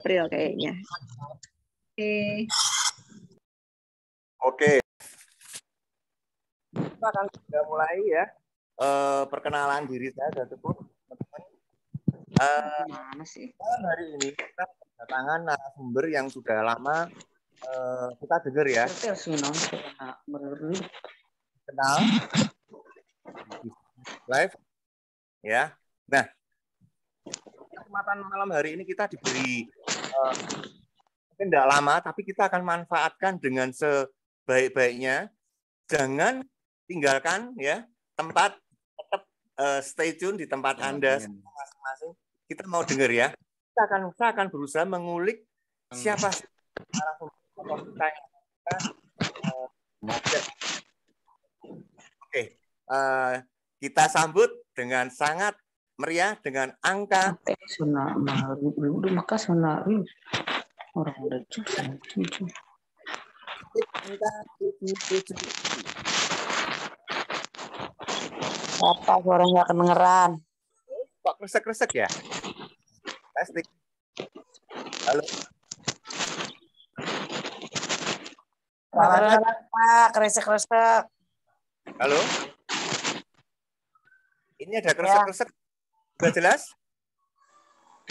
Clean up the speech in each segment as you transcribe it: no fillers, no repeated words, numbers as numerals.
April kayaknya. Oke. Oke. Kita akan sudah mulai ya. Perkenalan diri saya dan teman-teman. Mana sih? Hari ini kita kedatangan narasumber yang sudah lama kita dengar ya. Kenal live ya. Nah, kesempatan malam hari ini kita diberi mungkin tidak lama, tapi kita akan manfaatkan dengan sebaik-baiknya. Jangan tinggalkan ya tempat, tetap stay tune di tempat Anda masing-masing. Kita mau dengar ya. Saya akan berusaha mengulik siapa sih narasumber kita yang Oke, kita sambut dengan sangat meriah dengan angka orang udah apa suaranya nggak kedengeran? Kok kresek-kresek ya? Testing. Halo. Pak, kresek-kresek. Halo. Ini ada kresek-kresek. Sudah jelas?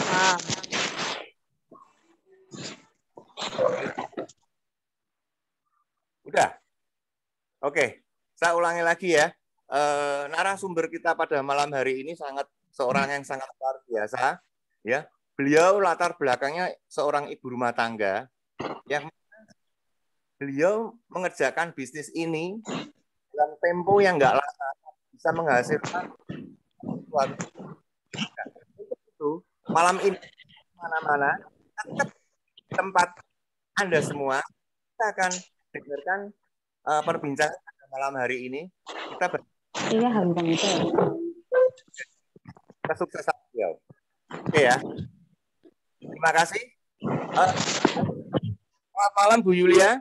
Nah. Udah. Oke, saya ulangi lagi ya. Narasumber kita pada malam hari ini seorang yang sangat luar biasa. Ya, beliau latar belakangnya seorang ibu rumah tangga yang beliau mengerjakan bisnis ini dalam tempo yang nggak lama bisa menghasilkan sesuatu. Itu malam ini mana-mana tempat Anda semua kita akan dengarkan perbincangan pada malam hari ini. Kita kesuksesan beliau. Oke ya. Terima kasih. Selamat malam Bu Yulia.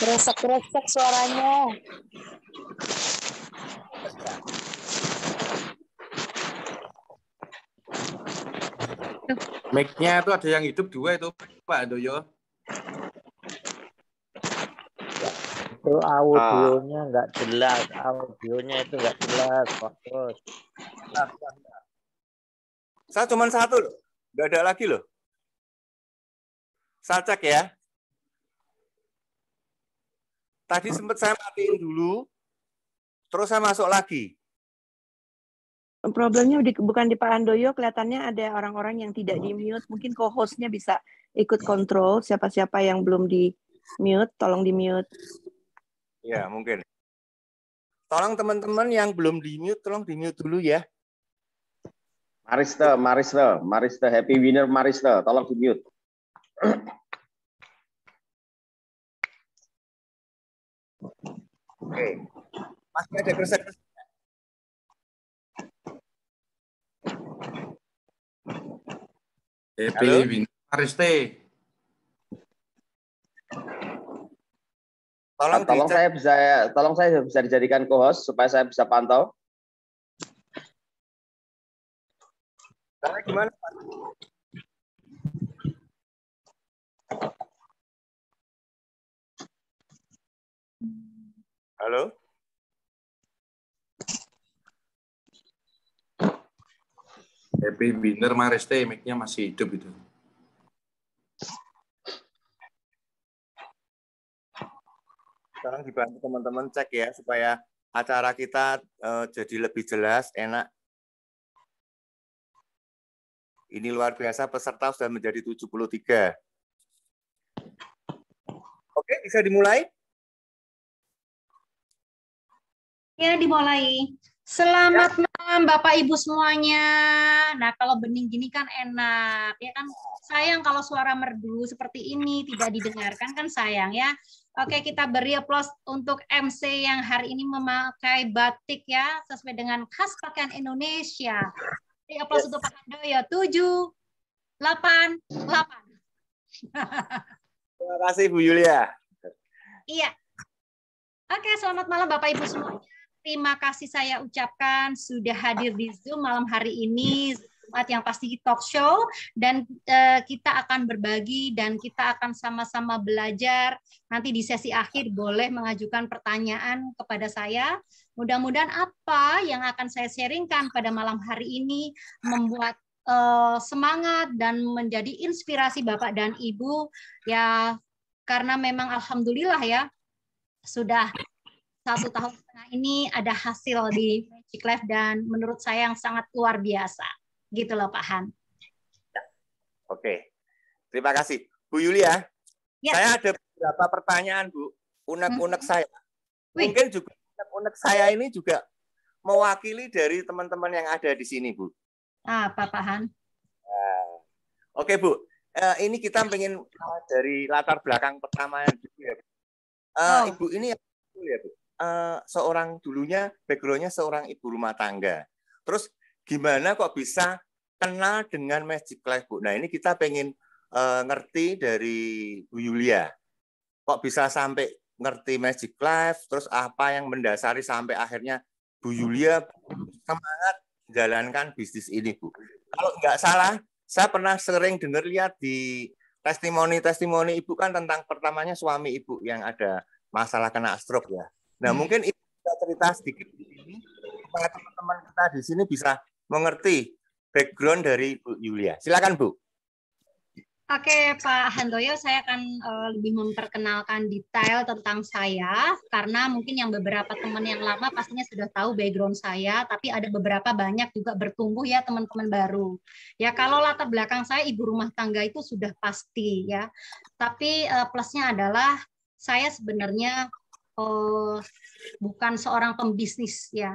Kresek-kresek suaranya. Mic-nya itu ada yang hidup dua itu Pak Doyo. Itu audionya nggak jelas, audionya itu nggak jelas, fokus. Saya cuma satu loh, nggak ada lagi loh. Saya cek ya. Tadi sempat saya matiin dulu, terus saya masuk lagi. Problemnya bukan di Pak Handoyo, kelihatannya ada orang-orang yang tidak di-mute. Mungkin co-hostnya bisa ikut kontrol siapa-siapa yang belum di-mute, tolong di-mute. Ya, mungkin. Tolong teman-teman yang belum di-mute, tolong di-mute dulu ya. Marista, happy winner Marista, tolong di-mute. Oke. Masih ada kresek-kresek. Happy winner Marista. Tolong saya bisa dijadikan co-host supaya saya bisa pantau. Caranya gimana, Pak? Halo? Happy winner Marista, mic-nya masih hidup itu. Sekarang dibantu teman-teman cek ya supaya acara kita jadi lebih jelas, enak. Ini luar biasa, peserta sudah menjadi 73. Oke, bisa dimulai? Ya, dimulai. Selamat malam Bapak Ibu semuanya. Nah, kalau bening gini kan enak, ya kan? Sayang kalau suara merdu seperti ini tidak didengarkan kan sayang ya. Oke, kita beri aplaus untuk MC yang hari ini memakai batik ya, sesuai dengan khas pakaian Indonesia. Beri aplaus untuk Pak Handoyo. 7, 8, 8. Terima kasih Bu Yulia. Iya. Oke, selamat malam Bapak Ibu semuanya. terima kasih saya ucapkan sudah hadir di Zoom malam hari ini, Jumat yang pasti talk show, dan kita akan berbagi dan kita akan sama-sama belajar. Nanti di sesi akhir boleh mengajukan pertanyaan kepada saya. Mudah-mudahan apa yang akan saya sharingkan pada malam hari ini membuat semangat dan menjadi inspirasi Bapak dan Ibu ya, karena memang alhamdulillah ya sudah 1,5 tahun ini ada hasil di Magic Life dan menurut saya yang sangat luar biasa gitu loh Pak Han. Oke, terima kasih Bu Yulia. Ya. Saya ada beberapa pertanyaan Bu, unek-unek saya. Wih. Mungkin juga unek-unek saya ini juga mewakili dari teman-teman yang ada di sini Bu. Apa Pak Han? Oke Bu, ini kita pengen dari latar belakang pertama dulu ya Bu. Ibu ini ya Bu, seorang dulunya backgroundnya seorang ibu rumah tangga. Terus gimana kok bisa kenal dengan Magic Life Bu? Nah ini kita pengen ngerti dari Bu Yulia. Kok bisa sampai ngerti Magic Life? Terus apa yang mendasari sampai akhirnya Bu Yulia semangat menjalankan bisnis ini Bu? Kalau nggak salah, saya pernah sering dengar lihat di testimoni Ibu kan tentang pertamanya suami Ibu yang ada masalah kena stroke ya. Nah mungkin Ibu bisa cerita sedikit di sini supaya teman-teman kita di sini bisa mengerti background dari Bu Yulia. Silakan Bu. Oke Pak Handoyo, saya akan lebih memperkenalkan detail tentang saya karena mungkin yang beberapa teman yang lama pastinya sudah tahu background saya, tapi ada beberapa banyak juga bertumbuh ya teman-teman baru. Ya kalau latar belakang saya ibu rumah tangga itu sudah pasti ya, tapi plusnya adalah saya sebenarnya bukan seorang pembisnis ya.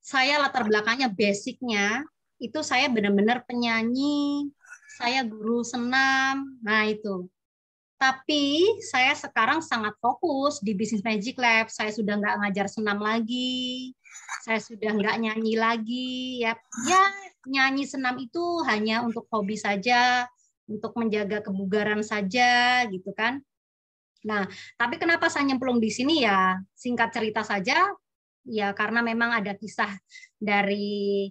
Saya latar belakangnya basicnya itu saya benar-benar penyanyi, saya guru senam, nah itu. Tapi saya sekarang sangat fokus di bisnis Magic Lab. Saya sudah nggak ngajar senam lagi, saya sudah nggak nyanyi lagi. Ya nyanyi senam itu hanya untuk hobi saja, untuk menjaga kebugaran saja, gitu kan. Nah, tapi kenapa saya nyemplung di sini ya? Singkat cerita saja, ya karena memang ada kisah dari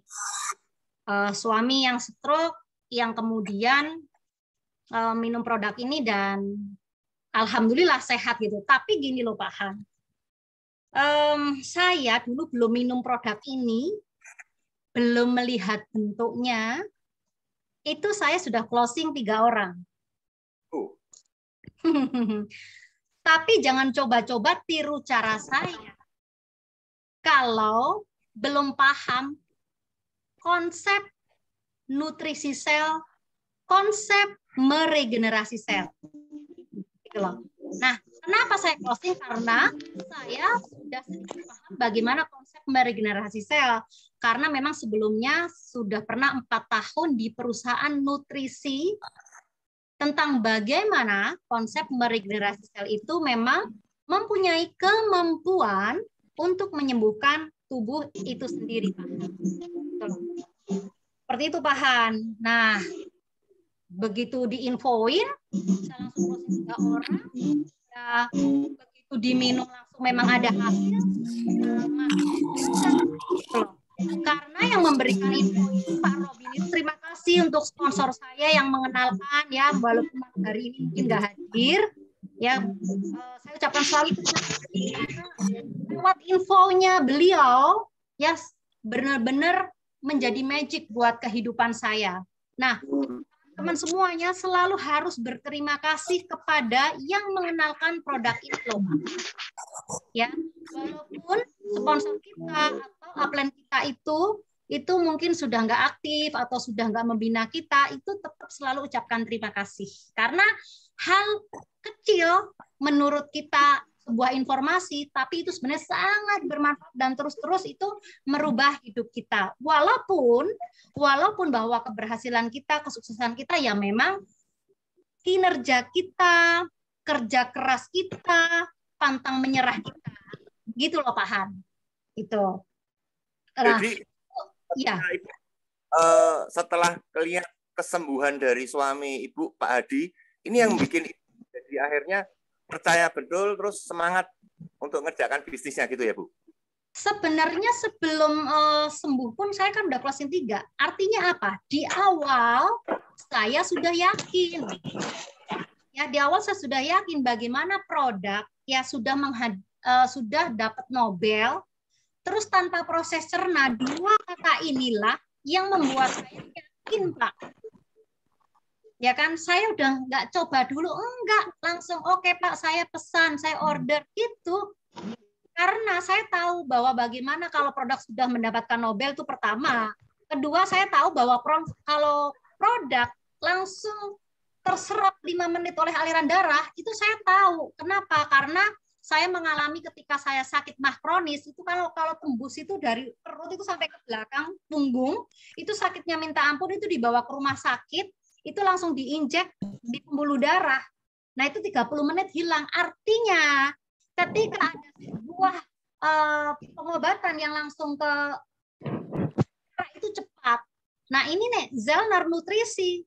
suami yang stroke, yang kemudian minum produk ini dan alhamdulillah sehat gitu. Tapi gini loh Pak Han, saya dulu belum minum produk ini, belum melihat bentuknya, itu saya sudah closing 3 orang. Tapi jangan coba-coba tiru cara saya. Kalau belum paham konsep nutrisi sel, konsep meregenerasi sel. Gitu loh. Nah, kenapa saya closing? Karena saya sudah sedikit paham bagaimana konsep meregenerasi sel. Karena memang sebelumnya sudah pernah 4 tahun di perusahaan nutrisi tentang bagaimana konsep meregenerasi sel itu memang mempunyai kemampuan untuk menyembuhkan tubuh itu sendiri, Pak. Seperti itu, Pak Han. Nah, begitu diinfoin, saya langsung closing 3 orang. Ya, begitu diminum langsung memang ada hasil. Karena yang memberikan info itu Pak Robin. Terima kasih untuk sponsor saya yang mengenalkan ya, walaupun hari ini mungkin nggak hadir. Ya, saya ucapkan selalu terima kasih karena lewat infonya beliau ya benar-benar menjadi magic buat kehidupan saya. Nah, teman semuanya selalu harus berterima kasih kepada yang mengenalkan produk ini loh. Ya, walaupun sponsor kita atau upline kita itu mungkin sudah nggak aktif atau sudah nggak membina kita, itu tetap selalu ucapkan terima kasih. Karena hal kecil menurut kita sebuah informasi, tapi itu sebenarnya sangat bermanfaat dan terus-terus itu merubah hidup kita. Walaupun bahwa keberhasilan kita, kesuksesan kita ya memang kinerja kita, kerja keras kita, pantang menyerah kita. Gitu loh Pak Han. Itu. Jadi ya. Setelah lihat kesembuhan dari suami Ibu Pak Hadi, ini yang bikin jadi akhirnya percaya betul terus semangat untuk ngerjakan bisnisnya gitu ya Bu? Sebenarnya sebelum sembuh pun saya kan udah closing 3. Artinya apa? Di awal saya sudah yakin. Ya, di awal saya sudah yakin bagaimana produk ya sudah sudah dapat Nobel, terus tanpa proses cerna. 2 kata inilah yang membuat saya yakin, Pak. Ya kan, saya udah nggak coba dulu, enggak, langsung oke, Pak, saya pesan, saya order itu. Karena saya tahu bahwa bagaimana kalau produk sudah mendapatkan Nobel itu pertama. Kedua, saya tahu bahwa kalau produk langsung terserap 5 menit oleh aliran darah, itu saya tahu. Kenapa? Karena saya mengalami ketika saya sakit mah kronis, itu kalau tembus itu dari perut itu sampai ke belakang punggung, itu sakitnya minta ampun, itu dibawa ke rumah sakit, itu langsung diinjek di pembuluh darah. Nah, itu 30 menit hilang. Artinya, ketika ada sebuah pengobatan yang langsung ke itu cepat. Nah, ini nih Zelnar nutrisi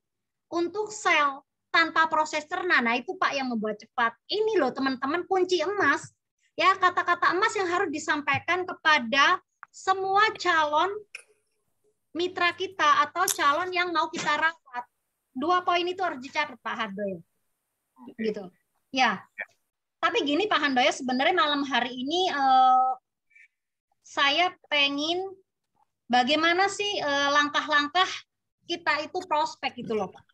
untuk sel tanpa proses cerna. Nah, itu Pak yang membuat cepat. Ini loh teman-teman kunci emas. Ya, kata-kata emas yang harus disampaikan kepada semua calon mitra kita atau calon yang mau kita rawat. 2 poin itu harus dicatat Pak Handoyo. Gitu. Ya. Tapi gini Pak Handoyo, sebenarnya malam hari ini saya pengen bagaimana sih langkah-langkah kita itu prospek gitu loh Pak.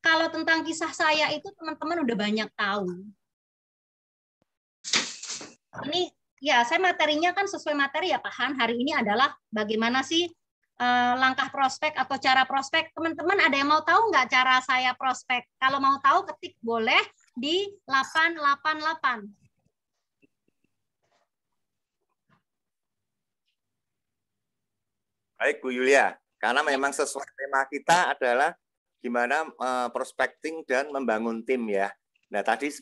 Kalau tentang kisah saya itu teman-teman udah banyak tahu. Ini ya saya materinya kan sesuai materi ya Pak Han. Hari ini adalah bagaimana sih langkah prospek atau cara prospek. Teman-teman ada yang mau tahu nggak cara saya prospek? Kalau mau tahu ketik boleh di 888. Baik Bu Yulia, karena memang sesuai tema kita adalah gimana prospecting dan membangun tim ya. Nah tadi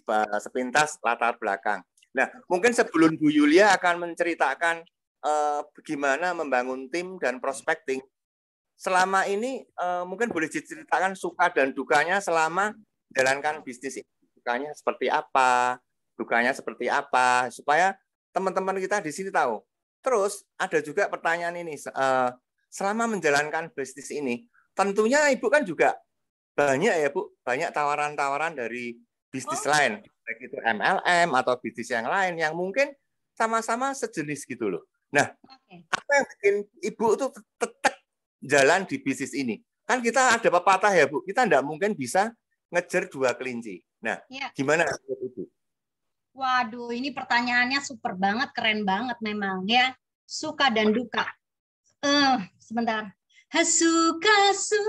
sepintas latar belakang. Nah mungkin sebelum Bu Yulia akan menceritakan bagaimana membangun tim dan prospecting, selama ini mungkin boleh diceritakan suka dan dukanya selama menjalankan bisnis ini. Sukanya seperti apa, dukanya seperti apa, supaya teman-teman kita di sini tahu. Terus ada juga pertanyaan ini, selama menjalankan bisnis ini, tentunya Ibu kan juga banyak ya Bu, banyak tawaran-tawaran dari bisnis lain, baik itu MLM atau bisnis yang lain yang mungkin sama-sama sejenis gitu loh. Nah, apa yang bikin Ibu tuh tetap jalan di bisnis ini? Kan kita ada pepatah ya Bu, kita tidak mungkin bisa ngejar 2 kelinci. Nah, gimana Ibu? Waduh, ini pertanyaannya super banget, keren banget memang ya. Suka dan duka. Sebentar. Suka-suka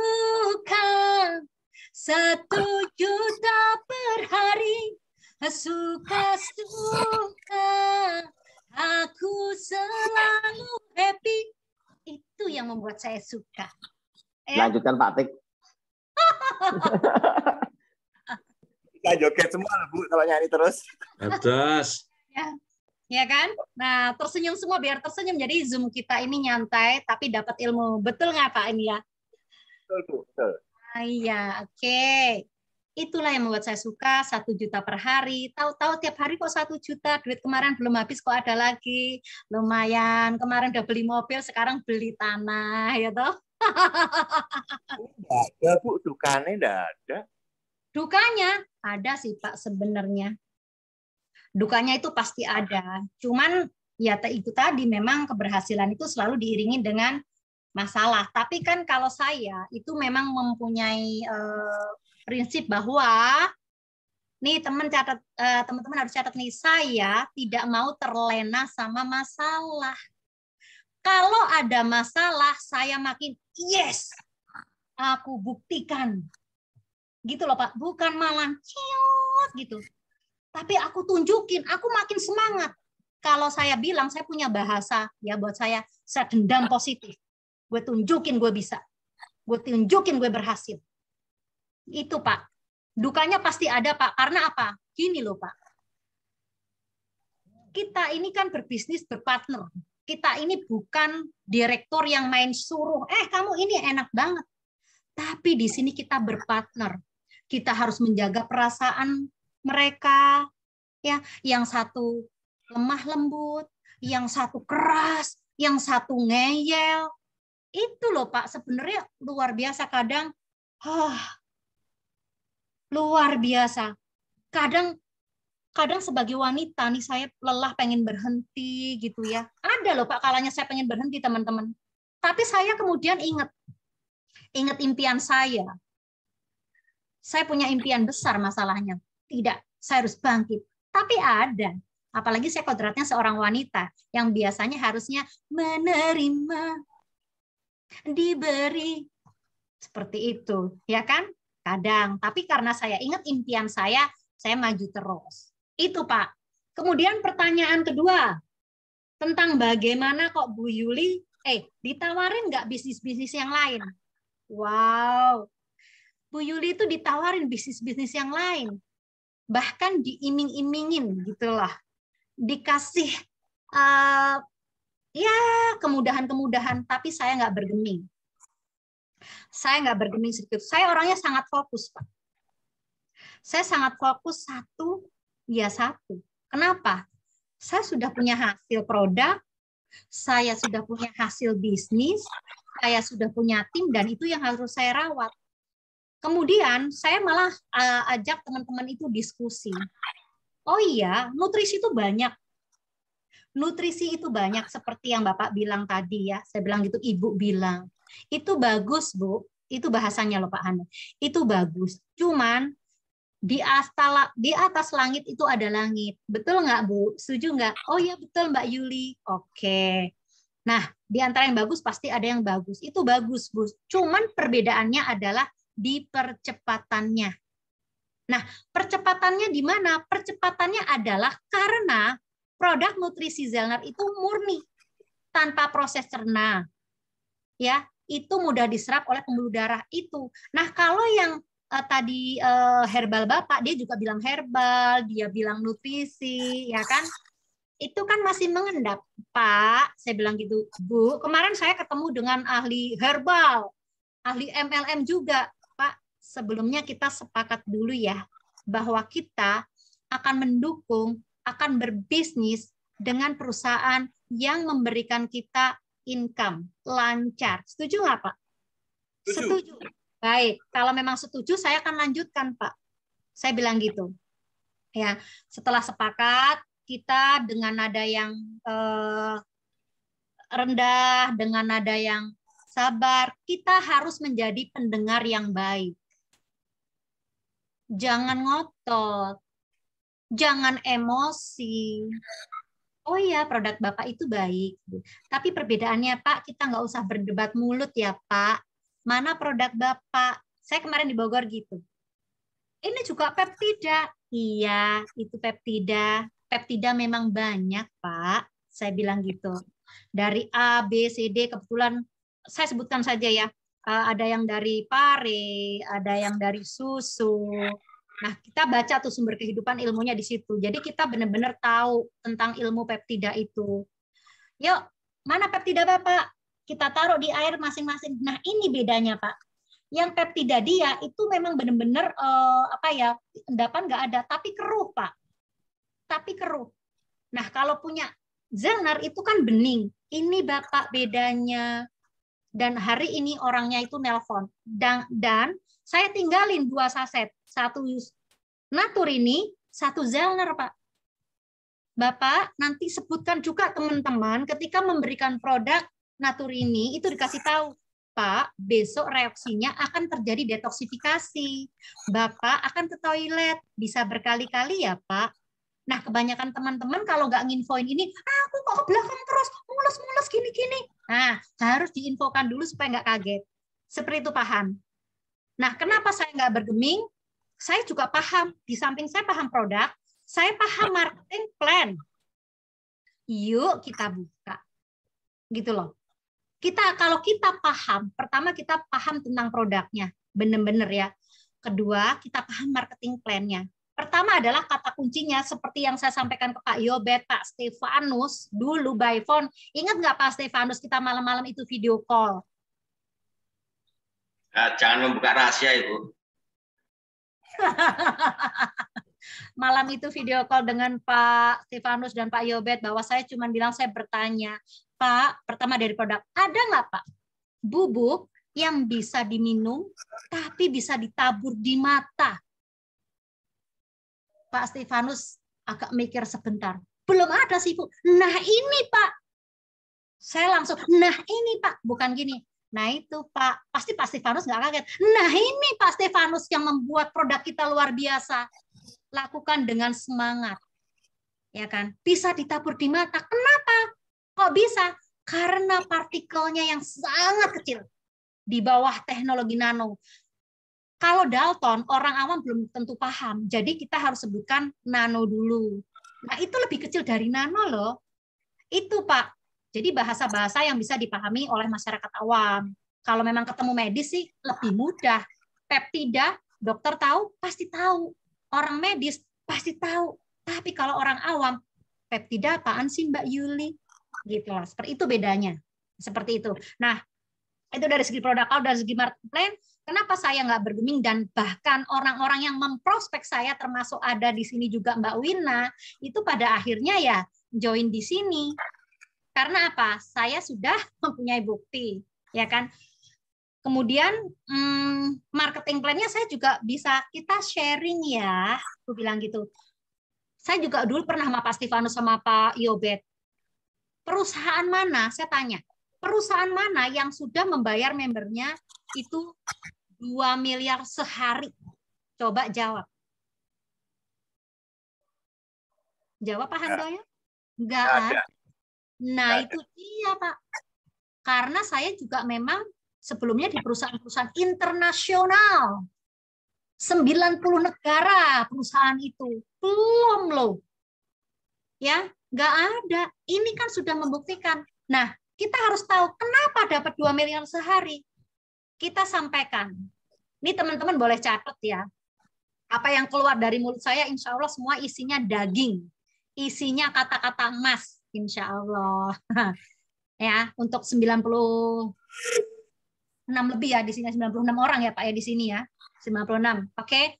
1 juta per hari. Suka-suka aku selalu happy. Itu yang membuat saya suka. Lanjutkan Pak Tik. Kita joget semua Bu kalau nyanyi terus. Atas. Ya kan? Nah, tersenyum semua biar tersenyum. Jadi Zoom kita ini nyantai tapi dapat ilmu. Betul nggak Pak ini ya? Betul Bu, betul. Iya, oke. Itulah yang membuat saya suka 1 juta per hari. Tahu-tahu tiap hari kok 1 juta. Duit kemarin belum habis kok ada lagi. Lumayan. Kemarin udah beli mobil, sekarang beli tanah, ya toh? Nggak ada Bu, dukanya nggak ada. Dukanya ada sih Pak sebenarnya. Dukanya itu pasti ada. Cuman ya itu tadi memang keberhasilan itu selalu diiringi dengan masalah. Tapi kan kalau saya itu memang mempunyai prinsip bahwa nih teman-teman harus catat nih, saya tidak mau terlena sama masalah. Kalau ada masalah saya makin yes, aku buktikan. Gitu loh Pak, bukan malah ciut gitu. Tapi aku tunjukin, aku makin semangat. Kalau saya bilang, saya punya bahasa, ya buat saya dendam positif. Gue tunjukin gue bisa. Gue tunjukin gue berhasil. Itu Pak. Dukanya pasti ada Pak. Karena apa? Gini loh Pak. Kita ini kan berbisnis, berpartner. Kita ini bukan direktur yang main suruh, kamu ini enak banget. Tapi di sini kita berpartner. Kita harus menjaga perasaan mereka, ya, yang satu lemah lembut, yang satu keras, yang satu ngeyel. Itu loh Pak, sebenarnya luar biasa kadang. Luar biasa. Kadang sebagai wanita nih saya lelah pengen berhenti gitu ya. Ada loh Pak kalanya saya pengen berhenti teman-teman. Tapi saya kemudian ingat impian saya. Saya punya impian besar masalahnya. Tidak, saya harus bangkit. Tapi ada. Apalagi saya kodratnya seorang wanita yang biasanya harusnya menerima, diberi. Seperti itu, ya kan? Kadang. Tapi karena saya ingat impian saya maju terus. Itu Pak. Kemudian pertanyaan kedua. Tentang bagaimana kok Bu Yuli, ditawarin nggak bisnis-bisnis yang lain? Wow. Bu Yuli itu ditawarin bisnis-bisnis yang lain. Bahkan diiming-imingin gitulah. Dikasih ya kemudahan-kemudahan, tapi saya nggak bergeming. Saya nggak bergeming sedikit. Saya orangnya sangat fokus, Pak. Saya sangat fokus satu. Kenapa? Saya sudah punya hasil produk, saya sudah punya hasil bisnis, saya sudah punya tim, dan itu yang harus saya rawat. Kemudian saya malah ajak teman-teman itu diskusi. Oh iya, nutrisi itu banyak. Nutrisi itu banyak seperti yang Bapak bilang tadi ya. Saya bilang gitu, Ibu bilang. Itu bagus, Bu. Itu bahasanya loh Pak Hana. Itu bagus. Cuman di atas langit itu ada langit. Betul nggak, Bu? Setuju nggak? Oh iya, betul Mbak Yuli. Oke. Nah, di antara yang bagus pasti ada yang bagus. Itu bagus, Bu. Cuman perbedaannya adalah di percepatannya. Nah, percepatannya di mana? Percepatannya adalah karena produk nutrisi Zelnar itu murni tanpa proses cerna. Ya, itu mudah diserap oleh pembuluh darah itu. Nah, kalau yang tadi herbal Bapak, dia juga bilang herbal, dia bilang nutrisi, ya kan? Itu kan masih mengendap, Pak. Saya bilang gitu, Bu. Kemarin saya ketemu dengan ahli herbal, ahli MLM juga. Pak, sebelumnya kita sepakat dulu ya, bahwa kita akan mendukung, akan berbisnis dengan perusahaan yang memberikan kita income, lancar. Setuju nggak, Pak? Setuju. Baik, kalau memang setuju, saya akan lanjutkan, Pak. Saya bilang gitu. Ya, setelah sepakat, kita dengan nada yang rendah, dengan nada yang sabar, kita harus menjadi pendengar yang baik. Jangan ngotot, jangan emosi. Oh iya, produk Bapak itu baik. Tapi perbedaannya, Pak, kita nggak usah berdebat mulut ya, Pak. Mana produk Bapak? Saya kemarin di Bogor gitu. Ini juga peptida. Iya, itu peptida. Peptida memang banyak, Pak. Saya bilang gitu. Dari A, B, C, D, kebetulan saya sebutkan saja ya. Ada yang dari pare, ada yang dari susu. Nah, kita baca tuh sumber kehidupan ilmunya di situ. Jadi kita benar-benar tahu tentang ilmu peptida itu. Yuk, mana peptida Bapak? Kita taruh di air masing-masing. Nah, ini bedanya, Pak. Yang peptida dia itu memang benar-benar endapan nggak ada, tapi keruh, Pak. Tapi keruh. Nah, kalau punya Zelnar itu kan bening. Ini Bapak bedanya. Dan hari ini orangnya itu nelpon. Dan saya tinggalin 2 saset. 1 Naturini, 1 Zelnar, Pak. Bapak nanti sebutkan juga teman-teman ketika memberikan produk Naturini itu dikasih tahu, Pak, besok reaksinya akan terjadi detoksifikasi. Bapak akan ke toilet, bisa berkali-kali ya, Pak. Nah, kebanyakan teman-teman kalau nggak nginfoin ini, aku kok ke belakang terus, mules-mules gini-gini. Nah, harus diinfokan dulu supaya nggak kaget. Seperti itu, paham? Nah, kenapa saya nggak bergeming? Saya juga paham. Di samping saya paham produk, saya paham marketing plan. Yuk kita buka. Gitu loh. Kalau kita paham, pertama kita paham tentang produknya, benar-benar ya. Kedua, kita paham marketing plan-nya. Pertama adalah kata kuncinya seperti yang saya sampaikan ke Pak Yobet, Pak Stefanus dulu by phone. Ingat nggak Pak Stefanus kita malam-malam itu video call? Jangan membuka rahasia, Ibu. malam itu video call dengan Pak Stefanus dan Pak Yobet bahwa saya cuma bilang, saya bertanya, Pak, pertama dari produk, ada nggak Pak bubuk yang bisa diminum tapi bisa ditabur di mata? Pak Stefanus agak mikir sebentar. Belum ada sih, Bu. Nah ini Pak. Saya langsung, nah ini Pak. Bukan gini. Nah itu Pak. Pasti Pak Stefanus nggak kaget. Nah ini Pak Stefanus yang membuat produk kita luar biasa. Lakukan dengan semangat. Ya kan? Bisa ditabur di mata. Kenapa? Kok bisa? Karena partikelnya yang sangat kecil. Di bawah teknologi nano. Kalau Dalton, orang awam belum tentu paham. Jadi kita harus sebutkan nano dulu. Nah, itu lebih kecil dari nano loh. Itu, Pak. Jadi bahasa-bahasa yang bisa dipahami oleh masyarakat awam. Kalau memang ketemu medis sih lebih mudah. Peptida, dokter tahu, pasti tahu. Orang medis pasti tahu. Tapi kalau orang awam, peptida apaan sih Mbak Yuli? Gitu lah. Seperti itu bedanya. Seperti itu. Nah, itu dari segi produk. Kalau dari segi market plan, kenapa saya nggak bergeming, dan bahkan orang-orang yang memprospek saya termasuk ada di sini juga Mbak Wina, itu pada akhirnya ya join di sini. Karena apa? Saya sudah mempunyai bukti, ya kan? Kemudian marketing plan-nya saya juga bisa kita sharing ya, aku bilang gitu. Saya juga dulu pernah sama Pak Stefanus sama Pak Yobet. Perusahaan mana? Saya tanya. Perusahaan mana yang sudah membayar membernya itu 2 miliar sehari? Coba jawab. Jawab Pak Handoyo? Enggak ada. Nah, itu dia Pak. Karena saya juga memang sebelumnya di perusahaan-perusahaan internasional. 90 negara perusahaan itu. Belum loh. Ya, enggak ada. Ini kan sudah membuktikan. Nah, kita harus tahu kenapa dapat 2 miliar sehari. Kita sampaikan. Ini teman-teman boleh catat ya. Apa yang keluar dari mulut saya insya Allah semua isinya daging. Isinya kata-kata emas insya Allah. Ya, untuk 96 lebih ya di sini, 96 orang ya Pak ya di sini ya. 96. Oke.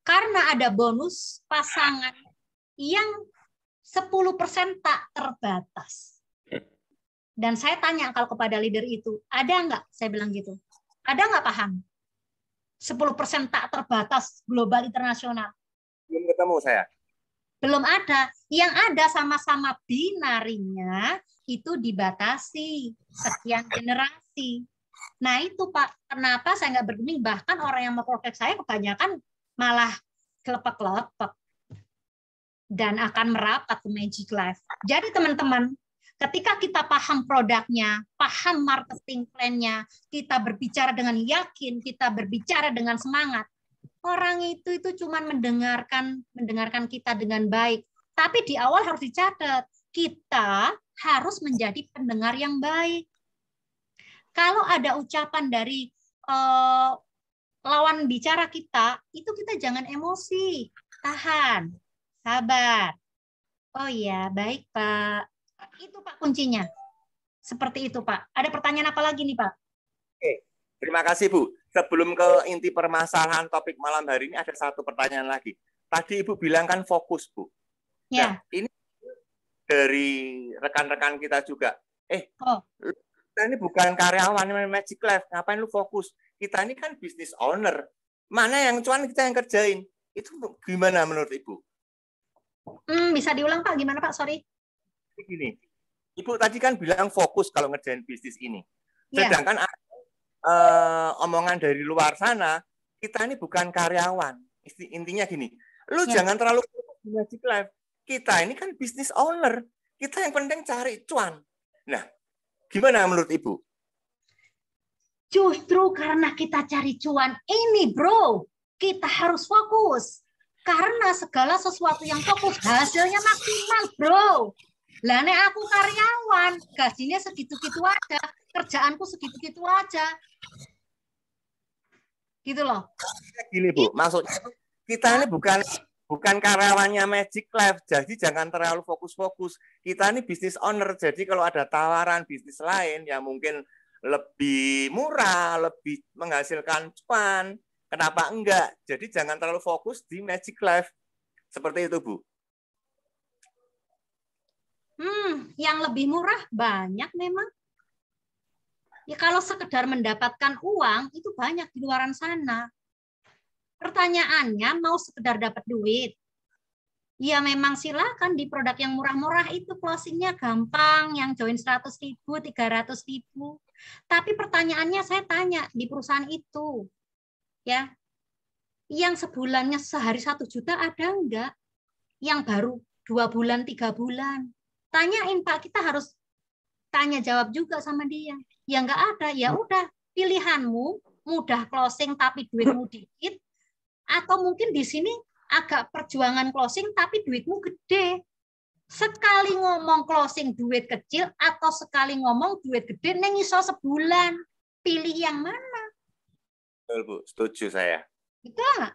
Karena ada bonus pasangan yang 10% tak terbatas. Dan saya tanya kalau kepada leader itu, ada nggak? Saya bilang gitu. Ada nggak paham? 10% tak terbatas global internasional. Belum ketemu saya. Belum ada. Yang ada sama-sama binarinya itu dibatasi sekian generasi. Nah itu Pak, kenapa saya nggak bergeming? Bahkan orang yang memprotek saya kebanyakan malah kelepek-kelepek dan akan merapat ke Magic Life. Jadi teman-teman, ketika kita paham produknya, paham marketing plan-nya, kita berbicara dengan yakin, kita berbicara dengan semangat, orang itu cuma mendengarkan kita dengan baik. Tapi di awal harus dicatat, kita harus menjadi pendengar yang baik. Kalau ada ucapan dari lawan bicara kita, itu kita jangan emosi, tahan, sabar. Oh iya, baik Pak. Itu Pak kuncinya. Seperti itu Pak. Ada pertanyaan apa lagi nih Pak? Oke, terima kasih Bu. Sebelum ke inti permasalahan topik malam hari ini, ada satu pertanyaan lagi. Tadi Ibu bilang kan fokus Bu. Ya. Nah, ini dari rekan-rekan kita juga. Kita ini bukan karyawan Magic Life. Ngapain lu fokus? Kita ini kan business owner. Mana yang cuan kita yang kerjain? Itu gimana menurut Ibu? Bisa diulang Pak? Gimana Pak? Sorry. Gini, Ibu tadi kan bilang fokus kalau ngerjain bisnis ini. Ya. Sedangkan omongan dari luar sana, kita ini bukan karyawan. Intinya gini, lu jangan terlalu fokus di Magic Life. Kita ini kan business owner. Kita yang penting cari cuan. Nah, gimana menurut Ibu? Justru karena kita cari cuan ini, bro, kita harus fokus. Karena segala sesuatu yang fokus, hasilnya maksimal, bro. Lah nek aku karyawan, gajinya segitu-gitu aja, kerjaanku segitu-gitu aja. Gitu loh. Gini, Bu, maksudnya kita ini bukan karyawannya Magic Life, jadi jangan terlalu fokus-fokus. Kita ini business owner, jadi kalau ada tawaran bisnis lain yang mungkin lebih murah, lebih menghasilkan cuan, kenapa enggak? Jadi jangan terlalu fokus di Magic Life. Seperti itu, Bu. Yang lebih murah banyak memang. Ya kalau sekedar mendapatkan uang itu banyak di luaran sana. Pertanyaannya mau sekedar dapat duit. Ya memang silakan di produk yang murah-murah itu closingnya gampang, yang join 100.000, 300.000. Tapi pertanyaannya saya tanya di perusahaan itu, ya, yang sebulannya sehari 1 juta ada enggak? Yang baru 2 bulan, 3 bulan. Tanyain Pak, kita harus tanya jawab juga sama dia. Ya enggak ada, ya udah pilihanmu mudah closing tapi duitmu dikit, atau mungkin di sini agak perjuangan closing tapi duitmu gede. Sekali ngomong closing duit kecil atau sekali ngomong duit gede neng iso sebulan. Pilih yang mana? Betul, Bu. Setuju saya. Betul nggak?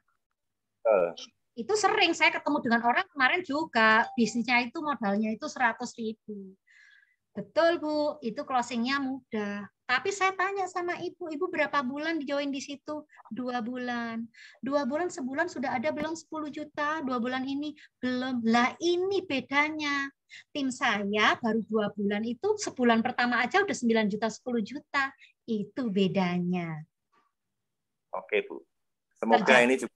Itu sering saya ketemu dengan orang kemarin juga bisnisnya itu modalnya itu 100.000. Betul Bu, itu closingnya mudah. Tapi saya tanya sama ibu berapa bulan join di situ? 2 bulan. 2 bulan, sebulan sudah ada belum 10 juta? 2 bulan ini belum. Lah ini bedanya. Tim saya baru 2 bulan itu, sebulan pertama aja udah 9 juta, 10 juta. Itu bedanya. Oke, Bu. Semoga ini juga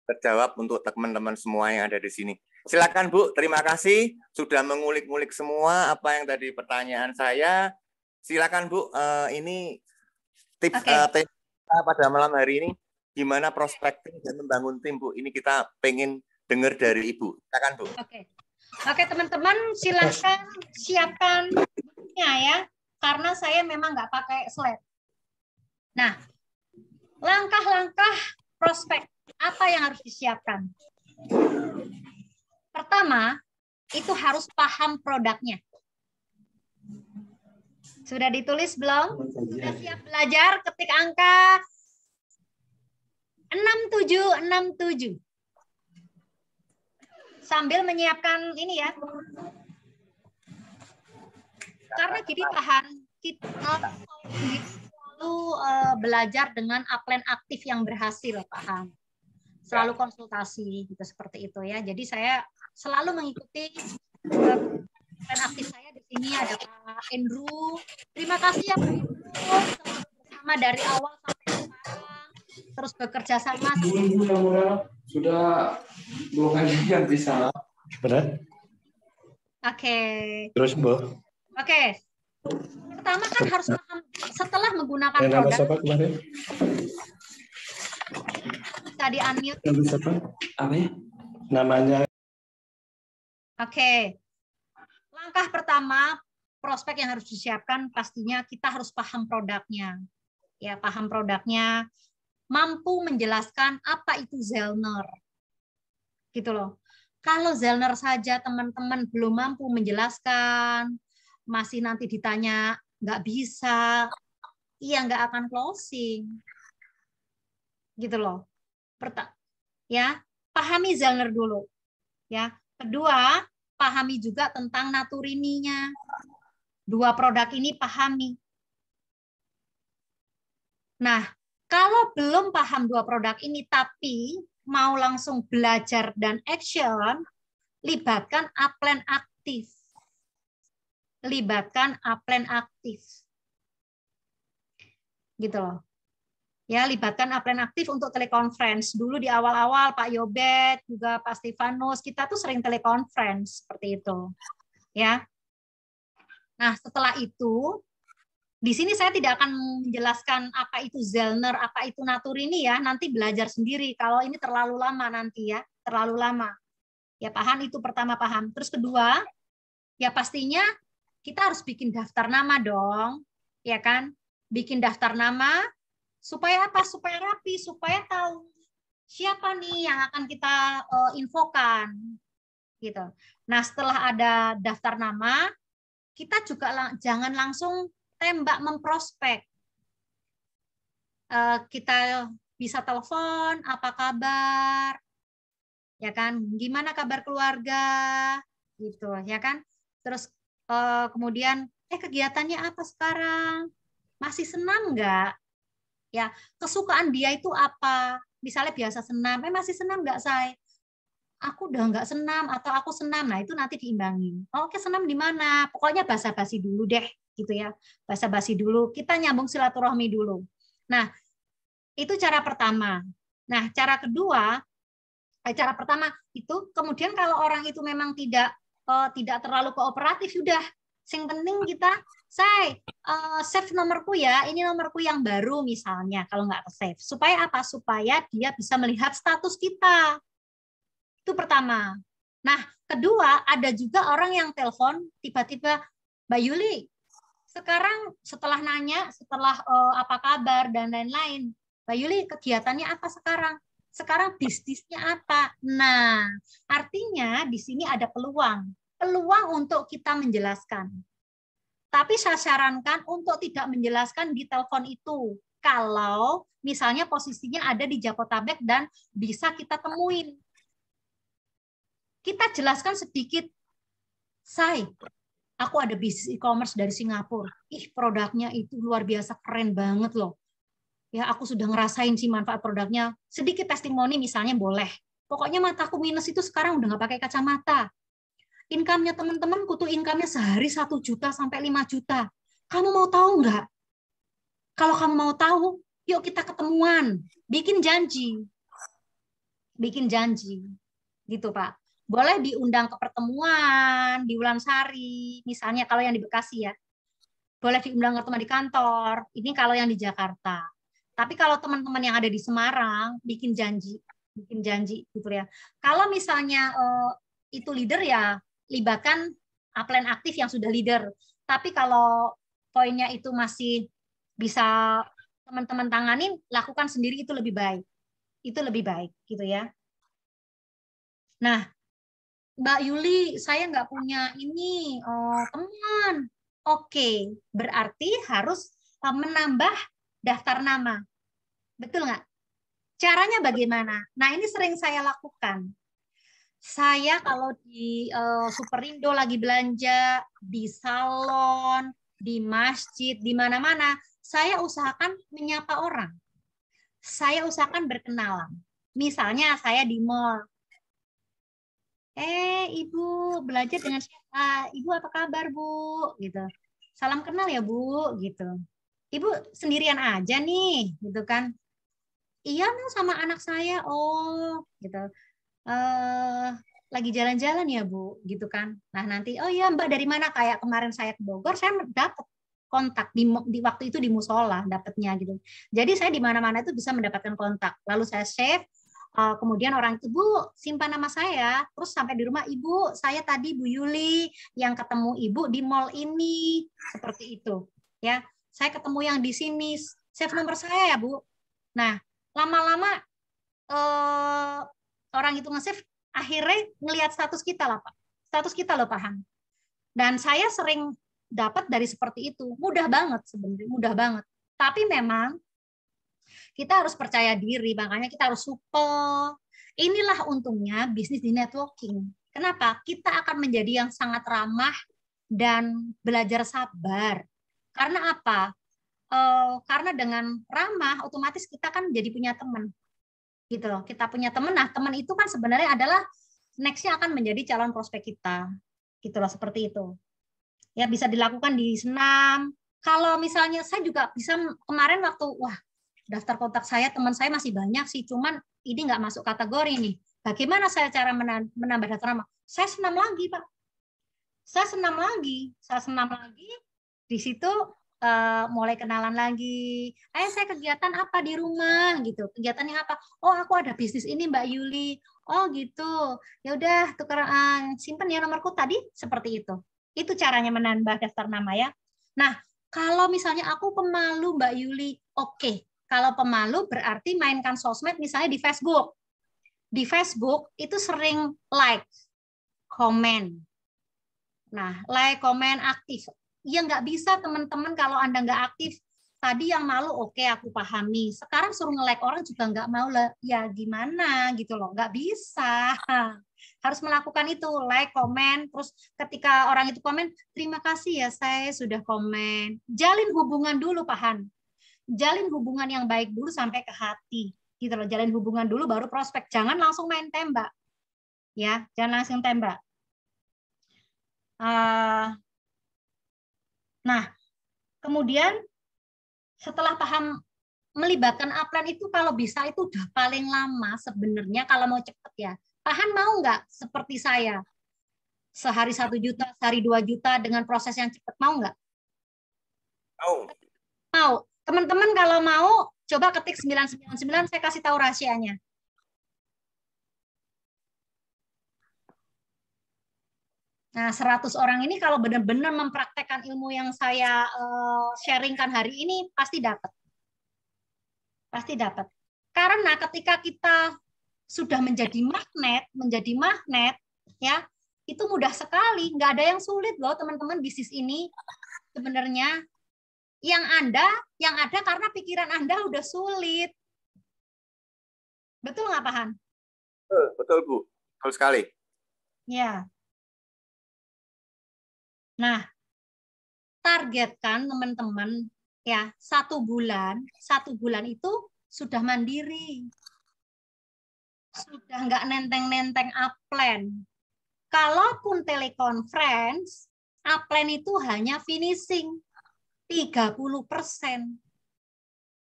terjawab untuk teman-teman semua yang ada di sini. Silakan Bu, terima kasih sudah mengulik-ngulik semua apa yang tadi pertanyaan saya. Silakan Bu, ini tips tema pada malam hari ini gimana prospecting dan membangun tim Bu. Ini kita pengen dengar dari Ibu. Silakan Bu. Oke teman-teman silakan siapkan bukunya ya, karena saya memang nggak pakai slide. Nah, langkah-langkah prospek apa yang harus disiapkan? Pertama, itu harus paham produknya. Sudah ditulis belum? Sudah siap belajar? Ketik angka 6767. Sambil menyiapkan ini ya. Karena gini Pahan, kita selalu belajar dengan upline aktif yang berhasil Pahan. Selalu konsultasi gitu seperti itu ya. Jadi saya selalu mengikuti plan aktif saya di sini ada Pak Andrew. Terima kasih ya Pak Andrew bersama dari awal sampai sekarang. Terus bekerja sama. Sudah 2 kali yang bisa. Benar? Oke. Terus Bu. Oke. Pertama kan harus paham setelah menggunakan nama produk. siapa kemarin? Bisa di-unmute. Siapa? Apa ya? Namanya. Oke. Langkah pertama, prospek yang harus disiapkan pastinya kita harus paham produknya. Ya, paham produknya, mampu menjelaskan apa itu Zellner. Gitu loh. Kalau Zellner saja teman-teman belum mampu menjelaskan, masih nanti ditanya nggak bisa, iya nggak akan closing. Gitu loh. Ya, pahami Zellner dulu. Ya. Kedua, pahami juga tentang Naturininya. 2 produk ini pahami. Nah, kalau belum paham 2 produk ini tapi mau langsung belajar dan action, libatkan upline aktif. Libatkan upline aktif. Gitu loh. Ya, libatkan upline aktif untuk teleconference. Dulu di awal-awal Pak Yobet, juga Pak Stefanus, kita tuh sering teleconference seperti itu. Ya. Nah, setelah itu, di sini saya tidak akan menjelaskan apa itu Zellner, apa itu Naturini ya, nanti belajar sendiri. Kalau ini terlalu lama nanti ya, terlalu lama. Ya paham itu pertama paham. Terus kedua, ya pastinya kita harus bikin daftar nama dong, ya kan? Bikin daftar nama supaya apa? Supaya rapi, supaya tahu siapa nih yang akan kita infokan, gitu. Nah setelah ada daftar nama, kita juga jangan langsung tembak memprospek. Kita bisa telepon, apa kabar, ya kan? Gimana kabar keluarga, gitu, ya kan? Terus kemudian, kegiatannya apa sekarang? Masih senang nggak? Ya, kesukaan dia itu apa? Misalnya biasa senam, masih senam nggak, Say? Aku udah nggak senam atau aku senam. Nah, itu nanti diimbangin. Oke, senam di mana? Pokoknya basa-basi dulu deh, gitu ya. Basa-basi dulu. Kita nyambung silaturahmi dulu. Nah, itu cara pertama. Nah, cara pertama itu kemudian kalau orang itu memang tidak terlalu kooperatif, sudah. Yang penting kita save nomorku ya, ini nomorku yang baru misalnya, kalau nggak save. Supaya apa? Supaya dia bisa melihat status kita. Itu pertama. Nah, kedua, ada juga orang yang telepon tiba-tiba, Mbak Yuli, sekarang setelah nanya, setelah apa kabar dan lain-lain, Mbak Yuli kegiatannya apa sekarang? Sekarang bisnisnya apa? Nah, artinya di sini ada peluang untuk kita menjelaskan. Tapi saya sarankan untuk tidak menjelaskan di telepon itu. Kalau misalnya posisinya ada di Jabodetabek dan bisa kita temuin. Kita jelaskan sedikit, aku ada bisnis e-commerce dari Singapura. Produknya itu luar biasa keren banget loh. Ya, aku sudah ngerasain sih manfaat produknya. Sedikit testimoni misalnya boleh. Pokoknya mataku minus itu sekarang udah nggak pakai kacamata. Income-nya teman-temanku tuh income-nya sehari 1 juta sampai 5 juta. Kamu mau tahu nggak? Kalau kamu mau tahu, yuk kita ketemuan. Bikin janji. Gitu, Pak. Boleh diundang ke pertemuan di Ulansari, misalnya kalau yang di Bekasi ya. Boleh diundang ke teman di kantor. Ini kalau yang di Jakarta. Tapi kalau teman-teman yang ada di Semarang, bikin janji gitu ya. Kalau misalnya itu leader ya, libatkan upline aktif yang sudah leader. Tapi kalau poinnya itu masih bisa teman-teman tanganin, lakukan sendiri itu lebih baik. Itu lebih baik gitu ya. Nah, Mbak Yuli, saya nggak punya ini teman. Oke, berarti harus menambah daftar nama. Betul nggak? Caranya bagaimana? Nah, ini sering saya lakukan. Saya kalau di Superindo lagi belanja, di salon, di masjid, di mana-mana, saya usahakan menyapa orang. Saya usahakan berkenalan. Misalnya saya di mall. Ibu belajar dengan siapa? Ibu apa kabar, Bu? Gitu. Salam kenal ya, Bu, gitu. Ibu sendirian aja nih, gitu kan? Iya, sama anak saya. Oh, gitu. Lagi jalan-jalan ya, Bu, gitu kan. Nah, nanti oh ya, Mbak dari mana? Kayak kemarin saya ke Bogor, saya dapat kontak di waktu itu di musola dapatnya gitu. Jadi saya di mana-mana itu bisa mendapatkan kontak. Lalu saya save. Kemudian orang itu, Bu, simpan nama saya. Terus sampai di rumah, Ibu, saya tadi Bu Yuli yang ketemu Ibu di mall ini. Seperti itu. Ya, saya ketemu yang di sini. Save nomor saya ya, Bu. Nah, lama-lama orang itu nge-save, akhirnya ngelihat status kita lah, Pak. Status kita loh, paham. Dan saya sering dapat dari seperti itu. Mudah banget sebenarnya, mudah banget. Tapi memang kita harus percaya diri, makanya kita harus supel. Inilah untungnya bisnis di networking. Kenapa? Kita akan menjadi yang sangat ramah dan belajar sabar. Karena apa? Karena dengan ramah, otomatis kita kan jadi punya teman. Gitu loh. Kita punya teman. Nah, teman itu kan sebenarnya adalah next-nya akan menjadi calon prospek kita. Gitu loh, seperti itu. Ya, bisa dilakukan di senam. Kalau misalnya saya juga bisa kemarin waktu, daftar kontak saya, teman saya masih banyak sih, cuman ini nggak masuk kategori nih. Bagaimana saya cara menambah daftar nama? Saya senam lagi, Pak. Saya senam lagi. Di situ mulai kenalan lagi. Saya kegiatan apa di rumah gitu. Kegiatannya apa? Oh, aku ada bisnis ini, Mbak Yuli. Oh, gitu. Ya udah, simpen ya nomorku tadi, seperti itu. Itu caranya menambah daftar nama ya. Nah, kalau misalnya aku pemalu, Mbak Yuli, oke. Kalau pemalu berarti mainkan sosmed misalnya di Facebook. Di Facebook itu sering like, komen. Nah, like, komen, aktif. Ya nggak bisa teman-teman kalau Anda nggak aktif. Tadi yang malu, oke, aku pahami. Sekarang suruh nge-like orang juga nggak mau lah. Ya gimana gitu loh, nggak bisa. Harus melakukan itu, like, komen. Terus ketika orang itu komen, terima kasih ya saya sudah komen. Jalin hubungan dulu, paham. jalin hubungan yang baik dulu sampai ke hati. Gitu loh, jalin hubungan dulu baru prospek. Jangan langsung main tembak. Ya, jangan langsung tembak. Nah, kemudian setelah paham melibatkan upline itu kalau bisa itu udah paling lama sebenarnya kalau mau cepet ya. Pahan mau nggak seperti saya? Sehari 1 juta, sehari 2 juta dengan proses yang cepat, mau nggak? Mau. Teman-teman kalau mau, coba ketik 999, saya kasih tahu rahasianya. Nah, 100 orang ini kalau benar-benar mempraktekkan ilmu yang saya sharingkan hari ini, pasti dapat. Pasti dapat. Karena ketika kita sudah menjadi magnet, ya, itu mudah sekali. Nggak ada yang sulit loh, teman-teman, bisnis ini. Sebenarnya, yang ada karena pikiran Anda udah sulit. Betul nggak, Pahan? Betul, Bu. Betul sekali. Ya. Nah, targetkan teman-teman ya 1 bulan itu sudah mandiri, sudah nggak nenteng-nenteng upline. Kalaupun teleconference, upline itu hanya finishing 30%,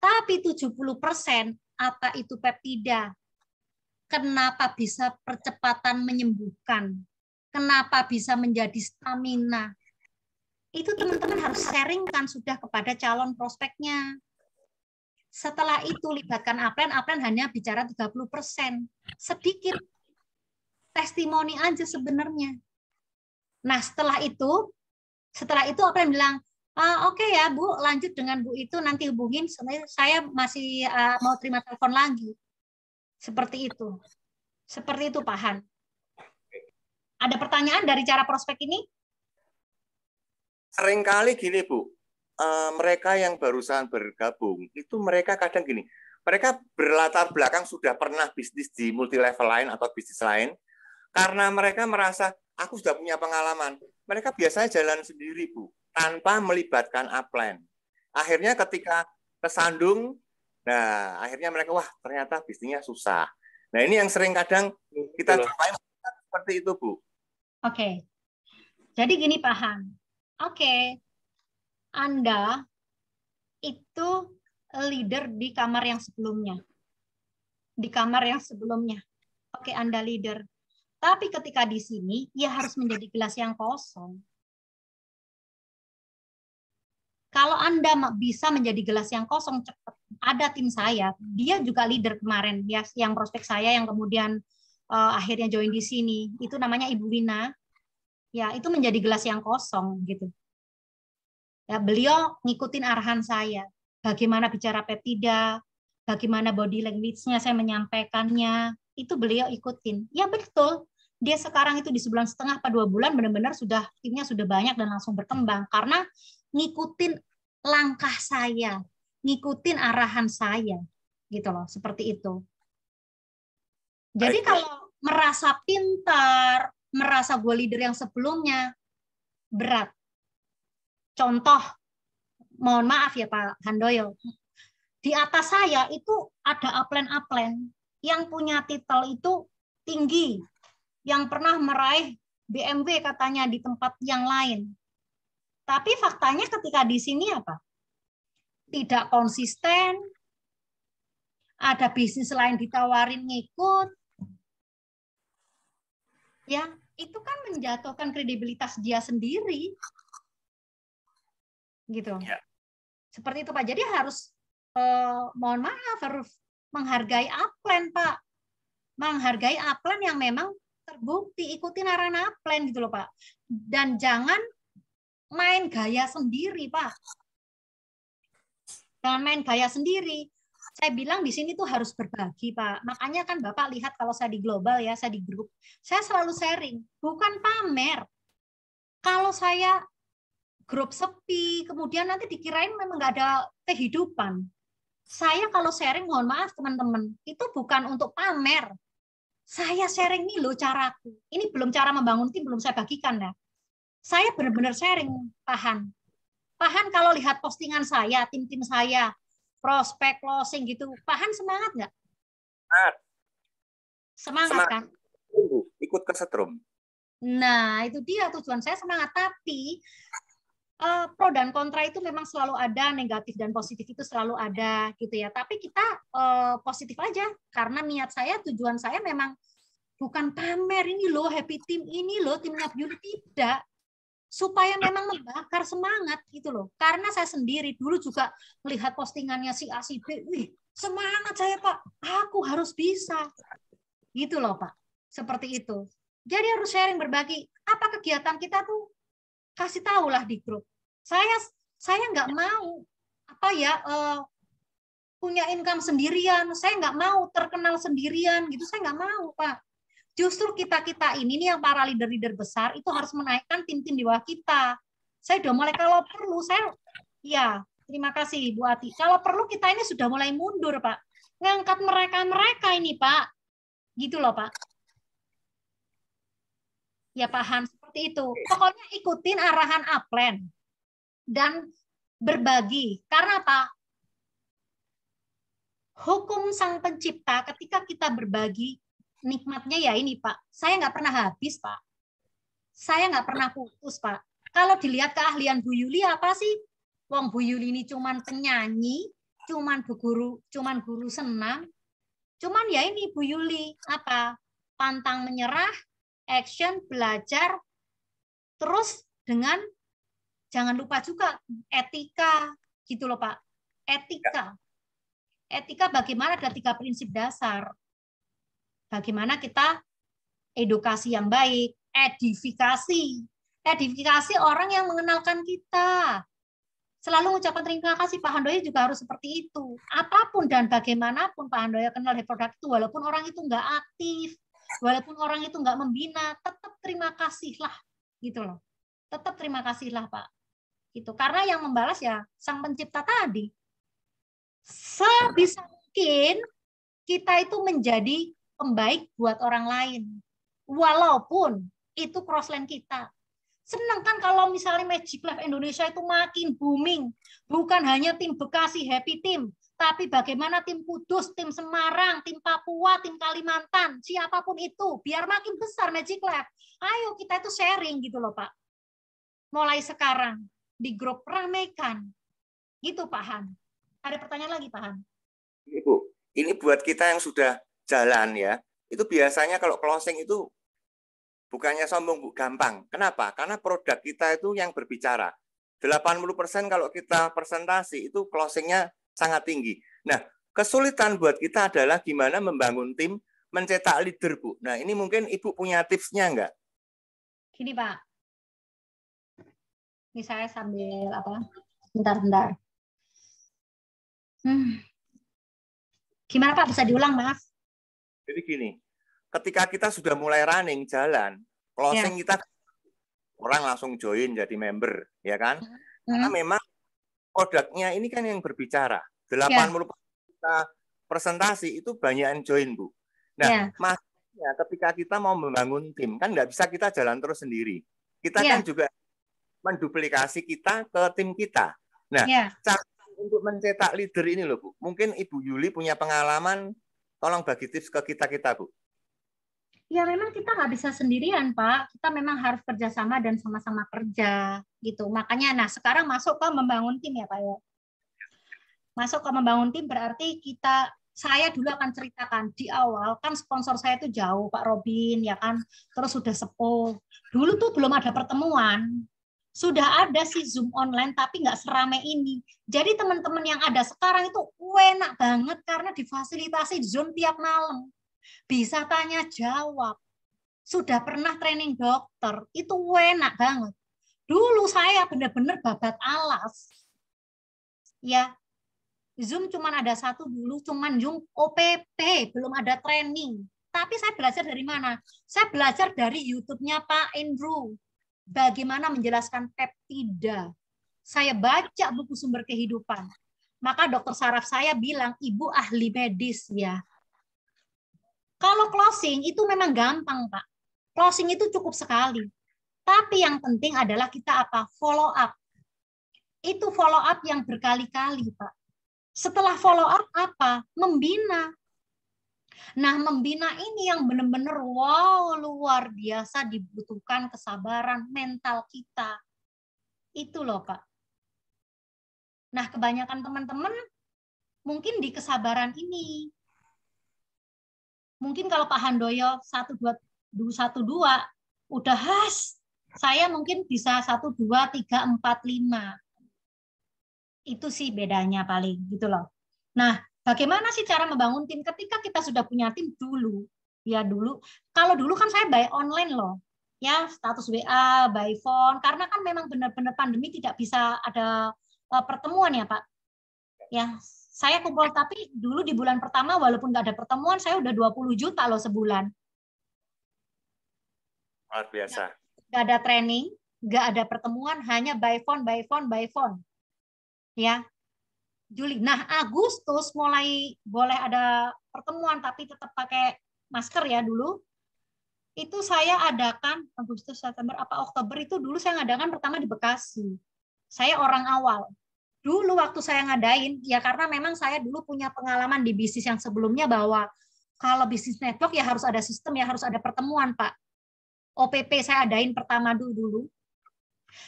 tapi 70% apa itu peptida? Kenapa bisa percepatan menyembuhkan? Kenapa bisa menjadi stamina? Itu teman-teman harus sharingkan sudah kepada calon prospeknya. Setelah itu libatkan upline hanya bicara 30%. Sedikit testimoni aja sebenarnya. Nah, setelah itu upline bilang, oke ya Bu, lanjut dengan Bu itu, nanti hubungin, saya masih mau terima telepon lagi. Seperti itu. Seperti itu, Pahan. Ada pertanyaan dari cara prospek ini? Seringkali gini, Bu, mereka yang barusan bergabung, itu mereka kadang gini, mereka berlatar belakang sudah pernah bisnis di multi level lain atau bisnis lain, karena mereka merasa, aku sudah punya pengalaman. Mereka biasanya jalan sendiri, Bu, tanpa melibatkan upline. Akhirnya ketika kesandung, nah akhirnya mereka, wah ternyata bisnisnya susah. Nah ini yang sering kadang kita cobain seperti itu, Bu. Oke. Jadi gini, Pahan. Oke, Anda itu leader di kamar yang sebelumnya. Di kamar yang sebelumnya. Oke, Anda leader. Tapi ketika di sini, ya harus menjadi gelas yang kosong. Kalau Anda bisa menjadi gelas yang kosong, cepat. Ada tim saya, dia juga leader kemarin, ya, yang prospek saya yang kemudian akhirnya join di sini. Itu namanya Ibu Wina. Ya, itu menjadi gelas yang kosong gitu. Ya, beliau ngikutin arahan saya. Bagaimana bicara peptida, bagaimana body language-nya saya menyampaikannya, itu beliau ikutin. Ya betul. Dia sekarang itu di 1,5 atau 2 bulan benar-benar sudah timnya sudah banyak dan langsung berkembang karena ngikutin langkah saya, ngikutin arahan saya. Gitu loh, seperti itu. Jadi kalau merasa pintar, merasa gue leader yang sebelumnya, berat. Contoh, mohon maaf ya Pak Handoyo, di atas saya itu ada upline yang punya titel itu tinggi, yang pernah meraih BMW katanya di tempat yang lain. Tapi faktanya ketika di sini apa? Tidak konsisten, ada bisnis lain ditawarin ngikut, ya itu kan menjatuhkan kredibilitas dia sendiri, gitu. Ya. Seperti itu Pak. Jadi harus mohon maaf harus menghargai upline Pak, menghargai upline yang memang terbukti ikutin arahan upline gitu loh Pak. Dan jangan main gaya sendiri Pak. Jangan main gaya sendiri. Saya bilang di sini tuh harus berbagi, Pak. Makanya kan Bapak lihat kalau saya di global ya, saya di grup, saya selalu sharing, bukan pamer. Kalau saya grup sepi, kemudian nanti dikirain memang nggak ada kehidupan. Saya kalau sharing, mohon maaf teman-teman, itu bukan untuk pamer. Saya sharing nih loh caraku. Ini belum cara membangun tim, belum saya bagikan ya. Saya benar-benar sharing, Pahan. Pahan kalau lihat postingan saya, tim-tim saya, prospek, closing gitu. Pahan semangat nggak? Semangat kan? Ikut kesetrum. Nah, itu dia tujuan saya semangat. Tapi pro dan kontra itu memang selalu ada, negatif dan positif itu selalu ada gitu ya. Tapi kita positif aja karena niat saya, tujuan saya memang bukan pamer ini loh happy team, ini loh timnya Beauty, tidak. Supaya memang membakar semangat gitu loh. Karena saya sendiri dulu juga melihat postingannya si A si B, wih, semangat saya Pak, aku harus bisa. Gitu loh Pak. Seperti itu. Jadi harus sharing, berbagi. Apa kegiatan kita tuh kasih tahulah di grup. Saya nggak mau punya income sendirian. Saya nggak mau terkenal sendirian gitu. Saya nggak mau Pak. Justru kita ini nih yang para leader-leader besar itu harus menaikkan tim-tim di bawah kita. Saya udah mulai kalau perlu terima kasih Bu Ati. Kalau perlu kita ini sudah mulai mundur Pak. Ngangkat mereka ini Pak. Gitu loh Pak. Ya paham seperti itu. Pokoknya ikutin arahan upline dan berbagi. Karena apa? Hukum sang pencipta ketika kita berbagi, nikmatnya ya ini Pak. Saya nggak pernah habis Pak. Saya nggak pernah putus Pak. Kalau dilihat keahlian Bu Yuli apa sih? Wong Bu Yuli ini cuman penyanyi, cuman guru senam. Cuman ya ini Bu Yuli apa? Pantang menyerah, action, belajar, terus dengan jangan lupa juga etika, gitu loh Pak. Etika bagaimana ada 3 prinsip dasar. Bagaimana kita edukasi yang baik, edifikasi orang yang mengenalkan kita. Selalu mengucapkan terima kasih, Pak Handoyo juga harus seperti itu. Apapun dan bagaimanapun Pak Handoyo kenal di produk itu, walaupun orang itu nggak aktif, walaupun orang itu nggak membina, tetap terima kasihlah, gitu loh. Tetap terima kasihlah Pak. Gitu. Karena yang membalas ya sang pencipta tadi. Sebisa mungkin kita itu menjadi pembaik buat orang lain. Walaupun itu crossline kita. Senang kan kalau misalnya Magic Life Indonesia itu makin booming. Bukan hanya tim Bekasi Happy Team, tapi bagaimana tim Kudus, tim Semarang, tim Papua, tim Kalimantan, siapapun itu, biar makin besar Magic Life. Ayo kita itu sharing gitu loh Pak. Mulai sekarang di grup ramaikan. Gitu Pak Han. Ada pertanyaan lagi Pak Han? Ibu, ini buat kita yang sudah jalan ya, itu biasanya kalau closing itu bukannya sombong, Bu, gampang. Kenapa? Karena produk kita itu yang berbicara. 80% kalau kita presentasi itu closingnya sangat tinggi. Nah, kesulitan buat kita adalah gimana membangun tim, mencetak leader, Bu. Nah, ini mungkin Ibu punya tipsnya enggak? Gini, Pak. Ini saya sambil bentar. Gimana Pak? Bisa diulang, Mas? Jadi gini, ketika kita sudah mulai running jalan, closing kita orang langsung join jadi member, ya kan? Karena memang produknya ini kan yang berbicara. 80% kita presentasi itu banyak yang join, Bu. Nah, maksudnya ketika kita mau membangun tim, kan nggak bisa kita jalan terus sendiri. Kita kan juga menduplikasi kita ke tim kita. Nah, cara untuk mencetak leader ini loh, Bu. Mungkin Ibu Yuli punya pengalaman, tolong bagi tips ke kita, Bu. Ya memang kita nggak bisa sendirian, Pak. Kita memang harus kerjasama dan sama-sama kerja, gitu. Makanya, sekarang masuk ke membangun tim ya, Pak ya. Masuk ke membangun tim berarti saya dulu akan ceritakan di awal kan sponsor saya itu jauh, Pak Robin, ya kan. Terus sudah sepuh. Dulu tuh belum ada pertemuan. Sudah ada sih Zoom online, tapi nggak seramai ini. Jadi teman-teman yang ada sekarang itu enak banget karena difasilitasi Zoom tiap malam. Bisa tanya jawab. Sudah pernah training dokter, itu enak banget. Dulu saya benar-benar babat alas. Ya, Zoom cuma ada satu dulu, cuman Zoom OPP, belum ada training. Tapi saya belajar dari mana? Saya belajar dari YouTube-nya Pak Andrew. Bagaimana menjelaskan peptida. Saya baca buku sumber kehidupan. Maka dokter saraf saya bilang, Ibu ahli medis ya. Kalau closing itu memang gampang, Pak. Closing itu cukup sekali. Tapi yang penting adalah kita follow up. Itu follow up yang berkali-kali, Pak. Setelah follow up apa? Membina. Nah, membina ini yang benar-benar wow, luar biasa dibutuhkan kesabaran mental kita. Itu loh, Pak. Nah, kebanyakan teman-teman mungkin di kesabaran ini. Mungkin kalau Pak Handoyo 1, 2, udah has, saya mungkin bisa 1, 2, 3, 4, 5. Itu sih bedanya paling gitu loh. Nah, bagaimana sih cara membangun tim ketika kita sudah punya tim dulu? Ya dulu, kalau dulu kan saya by online loh. Ya, status WA, by phone, karena kan memang benar-benar pandemi tidak bisa ada pertemuan ya, Pak. Ya, saya kumpul, tapi dulu di bulan pertama walaupun nggak ada pertemuan, saya udah 20 juta loh sebulan. Luar biasa. Nggak ada training, nggak ada pertemuan, hanya by phone, by phone, by phone. Ya, Juli. Nah, Agustus mulai boleh ada pertemuan tapi tetap pakai masker ya dulu. Itu saya adakan Agustus, September, Oktober itu dulu saya ngadakan pertama di Bekasi. Saya orang awal. Dulu waktu saya ngadain, ya karena memang saya dulu punya pengalaman di bisnis yang sebelumnya bahwa kalau bisnis network ya harus ada sistem, ya harus ada pertemuan, Pak. OPP saya adain pertama dulu.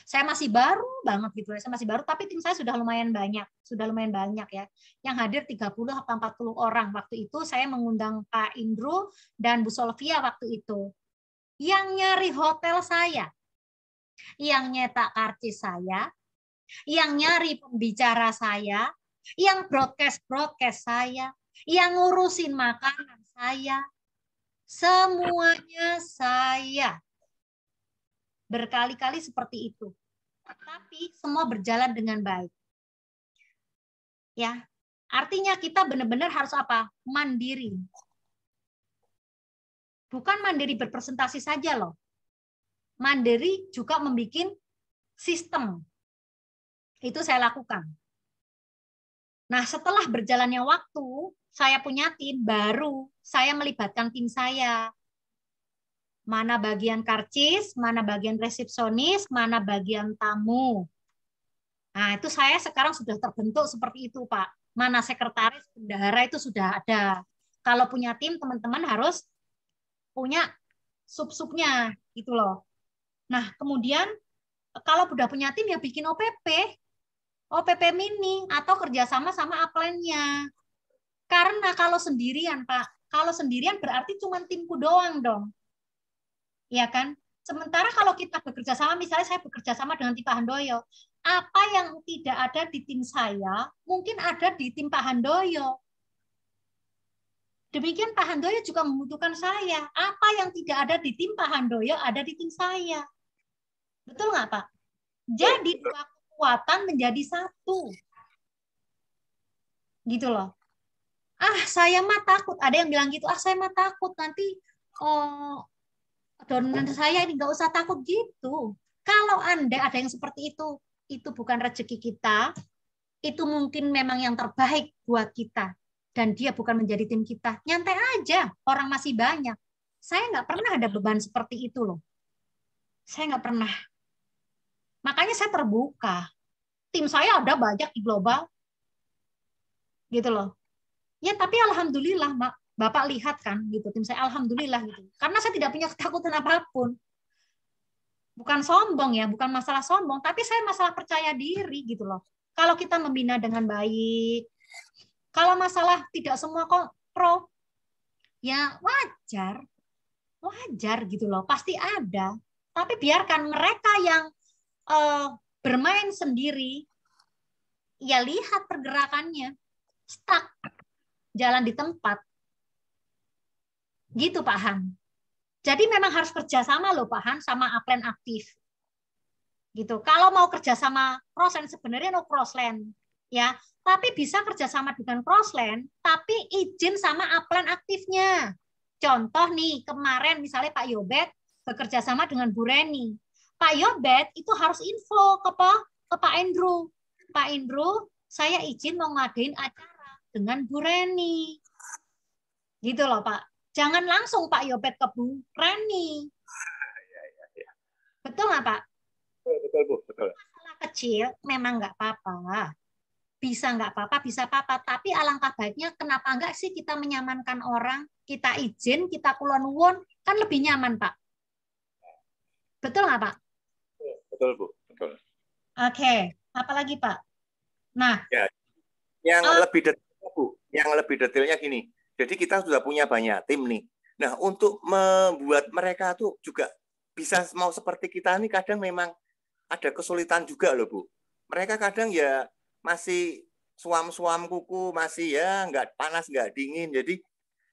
Saya masih baru banget gitu ya. Saya masih baru, tapi tim saya sudah lumayan banyak ya. Yang hadir 30 atau 40 orang. Waktu itu saya mengundang Pak Indro dan Bu Solvia waktu itu. Yang nyari hotel saya, yang nyetak karcis saya, yang nyari pembicara saya, yang broadcast saya, yang ngurusin makanan saya, semuanya saya. Berkali-kali seperti itu. Tapi semua berjalan dengan baik. Ya, artinya kita benar-benar harus apa? Mandiri. Bukan mandiri berpresentasi saja loh. Mandiri juga membuat sistem. Itu saya lakukan. Nah, setelah berjalannya waktu, saya punya tim baru, saya melibatkan tim saya. Mana bagian karcis, mana bagian resepsionis, mana bagian tamu. Nah, itu saya sekarang sudah terbentuk seperti itu, Pak. Mana sekretaris, bendahara itu sudah ada. Kalau punya tim, teman-teman harus punya sub-subnya, gitu loh. Nah, kemudian kalau sudah punya tim, ya bikin OPP mini, atau kerjasama sama upline-nya. Karena kalau sendirian, Pak, kalau sendirian berarti cuma timku doang dong. Ya kan? Sementara kalau kita bekerja sama, misalnya saya bekerja sama dengan tim Pak Handoyo, apa yang tidak ada di tim saya, mungkin ada di tim Pak Handoyo. Demikian Pak Handoyo juga membutuhkan saya. Apa yang tidak ada di tim Pak Handoyo, ada di tim saya. Betul nggak, Pak? Jadi dua kekuatan menjadi satu. Gitu loh. Saya mah takut. Ada yang bilang gitu, saya mah takut nanti donan saya ini nggak usah takut gitu. Kalau Anda ada yang seperti itu bukan rezeki kita, itu mungkin memang yang terbaik buat kita. Dan dia bukan menjadi tim kita. Nyantai aja, orang masih banyak. Saya nggak pernah ada beban seperti itu loh. Saya nggak pernah. Makanya saya terbuka. Tim saya ada banyak di global. Gitu loh. Ya tapi alhamdulillah, Mbak. Bapak lihat kan gitu, tim saya alhamdulillah gitu. Karena saya tidak punya ketakutan apapun. Bukan sombong ya, bukan masalah sombong, tapi saya masalah percaya diri gitu loh. Kalau kita membina dengan baik, kalau masalah tidak semua kok pro, ya wajar. Wajar gitu loh, pasti ada. Tapi biarkan mereka yang bermain sendiri, ya lihat pergerakannya, stuck, jalan di tempat. Gitu Pak Han. Jadi memang harus kerjasama loh Pak Han sama upline aktif. Gitu. Kalau mau kerjasama crossland sebenarnya no crossland ya, tapi bisa kerjasama dengan crossland, tapi izin sama upline aktifnya. Contoh nih kemarin misalnya Pak Yobet bekerja sama dengan Bu Reni. Pak Yobet itu harus info ke Pak Andrew. Pak Andrew, saya izin mau ngadain acara dengan Bu Reni. Gitu loh Pak. Jangan langsung Pak Yobet ke Bu Reni. Betul nggak Pak? Betul, Bu. Betul. Masalah kecil memang nggak apa-apa. bisa nggak apa-apa, bisa apa-apa. Tapi alangkah baiknya kenapa nggak sih kita menyamankan orang, kita izin, kita kulon nuwun, kan lebih nyaman, Pak. Betul nggak, Pak? Betul, Bu. Betul. Oke, apalagi, Pak? Nah, Ya, yang lebih detailnya, Bu, yang lebih detailnya gini. Jadi kita sudah punya banyak tim nih. Nah, untuk membuat mereka tuh juga bisa mau seperti kita nih, kadang memang ada kesulitan juga loh, Bu. Mereka kadang ya masih suam-suam kuku, masih ya nggak panas, nggak dingin. Jadi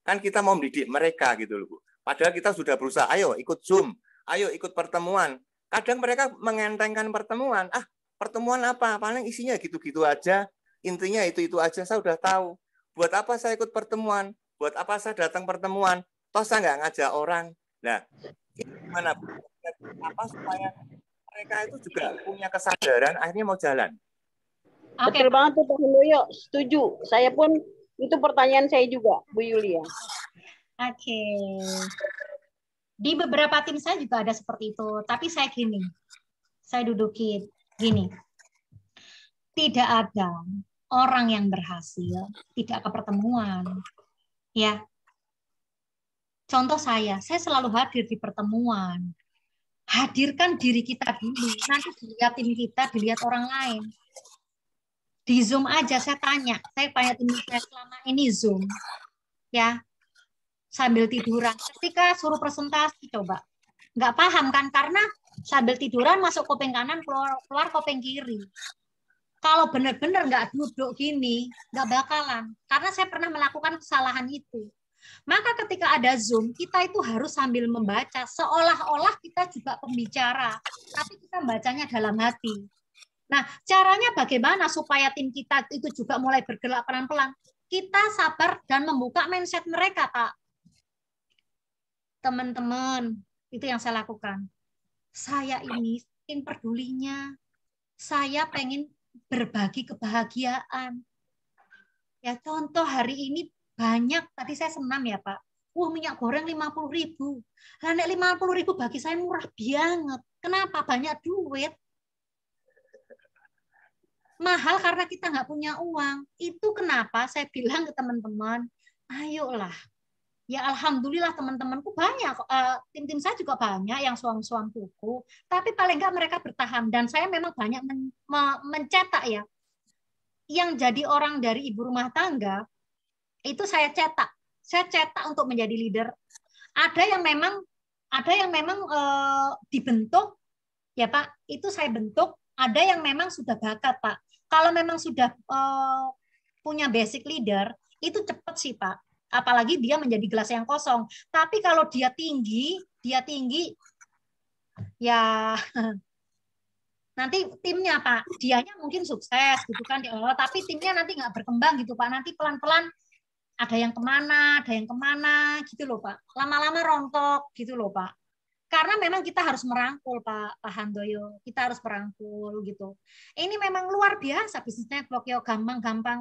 kan kita mau mendidik mereka gitu loh, Bu. Padahal kita sudah berusaha, ayo ikut Zoom, ayo ikut pertemuan. Kadang mereka mengentengkan pertemuan. Ah, pertemuan apa? Paling isinya gitu-gitu aja. Intinya itu aja, saya udah tahu. Buat apa saya ikut pertemuan? Buat apa saya datang pertemuan? Toh saya nggak ngajak orang. Nah, gimana, Bu? Apa supaya mereka itu juga punya kesadaran, akhirnya mau jalan. oke, Betul banget tuh Pak Handoyo, setuju. Saya pun itu pertanyaan saya juga, Bu Yulia. Oke. Di beberapa tim saya juga ada seperti itu. Tapi saya gini, saya dudukin gini. Tidak ada orang yang berhasil tidak ke pertemuan. Ya. Contoh saya selalu hadir di pertemuan. Hadirkan diri kita dulu. Nanti dilihat tim kita, dilihat orang lain. Di Zoom aja saya tanya tim saya selama ini Zoom. Ya. Sambil tiduran. Ketika suruh presentasi, coba. Nggak paham kan? Karena sambil tiduran masuk kuping kanan, keluar kuping kiri. Kalau benar-benar nggak duduk gini, nggak bakalan. Karena saya pernah melakukan kesalahan itu. Maka ketika ada Zoom, kita itu harus sambil membaca. Seolah-olah kita juga pembicara. Tapi kita bacanya dalam hati. Nah, caranya bagaimana supaya tim kita itu juga mulai bergerak pelan-pelan? Kita sabar dan membuka mindset mereka, Pak. Teman-teman, itu yang saya lakukan. Saya ini saking pedulinya. Saya pengen berbagi kebahagiaan. Ya, contoh hari ini banyak, tadi saya senam ya Pak. Minyak goreng 50.000. Lah nek 50.000 bagi saya murah banget. Kenapa? Banyak duit. Mahal karena kita nggak punya uang. Itu kenapa saya bilang ke teman-teman, ayolah. Ya alhamdulillah teman-temanku banyak, tim-tim saya juga banyak yang suam-suam kuku, tapi paling nggak mereka bertahan. Dan saya memang banyak mencetak ya. Yang jadi orang dari ibu rumah tangga, itu saya cetak. Saya cetak untuk menjadi leader. Ada yang memang dibentuk, ya Pak, itu saya bentuk. Ada yang memang sudah bakat, Pak. Kalau memang sudah punya basic leader, itu cepat sih, Pak. Apalagi dia menjadi gelas yang kosong. Tapi kalau dia tinggi, ya nanti timnya Pak, dianya mungkin sukses gitu kan, tapi timnya nanti nggak berkembang gitu Pak. Nanti pelan-pelan ada yang kemana gitu loh Pak. Lama-lama rontok gitu loh Pak. Karena memang kita harus merangkul Pak Handoyo, kita harus merangkul gitu. Ini memang luar biasa bisnis network ya, gampang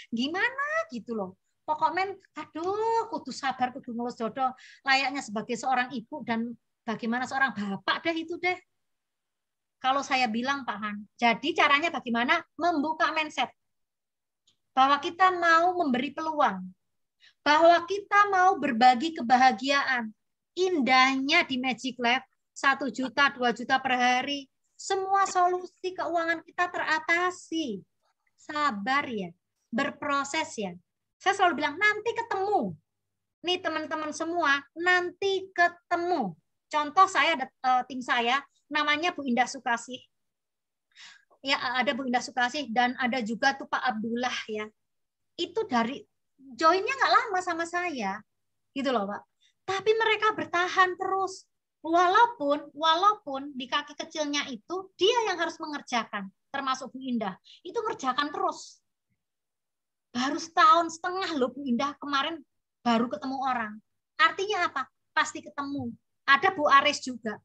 gimana gitu loh. Pokoknya aduh kudu sabar, kudu ngurus jodoh layaknya sebagai seorang ibu dan bagaimana seorang bapak deh itu deh. Kalau saya bilang Pak Han, jadi caranya bagaimana? Membuka mindset bahwa kita mau memberi peluang, bahwa kita mau berbagi kebahagiaan. Indahnya di Magic Lab 1 juta, 2 juta per hari, semua solusi keuangan kita teratasi. Sabar ya, berproses ya. Saya selalu bilang nanti ketemu. Nih teman-teman semua, nanti ketemu. Contoh saya ada tim saya namanya Bu Indah Sukasih. Ya, ada Bu Indah Sukasih dan ada juga tuh Pak Abdullah ya. Itu dari joinnya nggak lama sama saya. Gitu loh, Pak. Tapi mereka bertahan terus. Walaupun di kaki kecilnya itu dia yang harus mengerjakan, termasuk Bu Indah. Itu ngerjakan terus. Baru 1,5 tahun loh Bu Indah kemarin baru ketemu orang. Artinya apa? Pasti ketemu. Ada Bu Aris juga.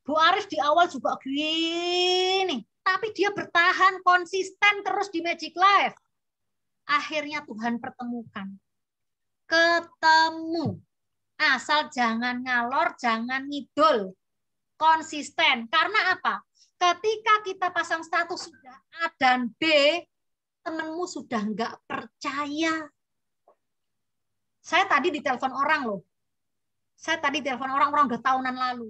Bu Aris di awal juga gini, tapi dia bertahan konsisten terus di Magic Life. Akhirnya Tuhan pertemukan. Ketemu. Asal jangan ngalor, jangan ngidul. Konsisten. Karena apa? Ketika kita pasang status sudah A dan B, temenmu sudah nggak percaya. Saya tadi ditelepon orang loh. Saya tadi telepon orang udah tahunan lalu.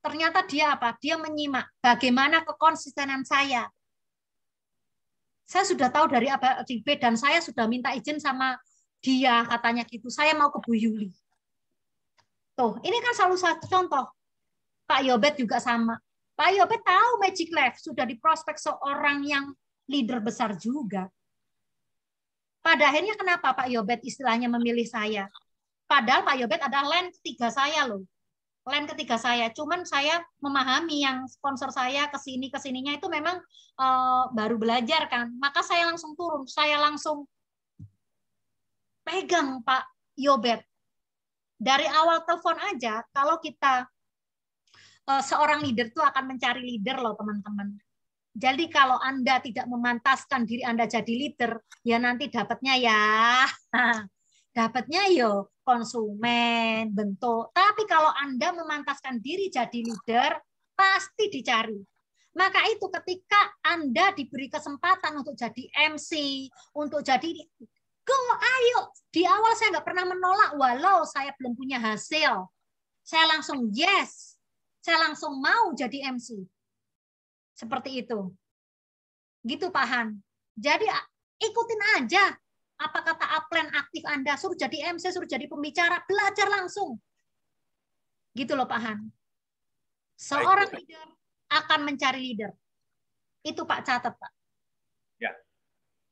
Ternyata dia apa? Dia menyimak bagaimana kekonsistenan saya. Saya sudah tahu dari A di B dan saya sudah minta izin sama dia, katanya gitu. Saya mau ke Bu Yuli. Tuh, ini kan salah satu contoh. Pak Yobet juga sama. Pak Yobet tahu Magic Life sudah diprospek seorang yang leader besar juga. Pada akhirnya kenapa Pak Yobet istilahnya memilih saya? Padahal Pak Yobet adalah line ketiga saya loh. Line ketiga saya. Cuman saya memahami yang sponsor saya kesininya itu memang baru belajar kan. Maka saya langsung turun. Saya langsung pegang Pak Yobet. Dari awal telepon aja, kalau kita seorang leader itu akan mencari leader loh teman-teman. Jadi kalau Anda tidak memantaskan diri Anda jadi leader, ya nanti dapatnya yo konsumen, bentuk. Tapi kalau Anda memantaskan diri jadi leader, pasti dicari. Maka itu ketika Anda diberi kesempatan untuk jadi MC, untuk jadi go, ayo. Di awal saya nggak pernah menolak walau saya belum punya hasil. Saya langsung yes. Saya langsung mau jadi MC. Seperti itu. Gitu Pak Han. Jadi ikutin aja. Apa kata upline aktif Anda. Suruh jadi MC, suruh jadi pembicara. Belajar langsung. Gitu loh Pak Han. Seorang leader akan mencari leader. Itu Pak catat Pak. Ya.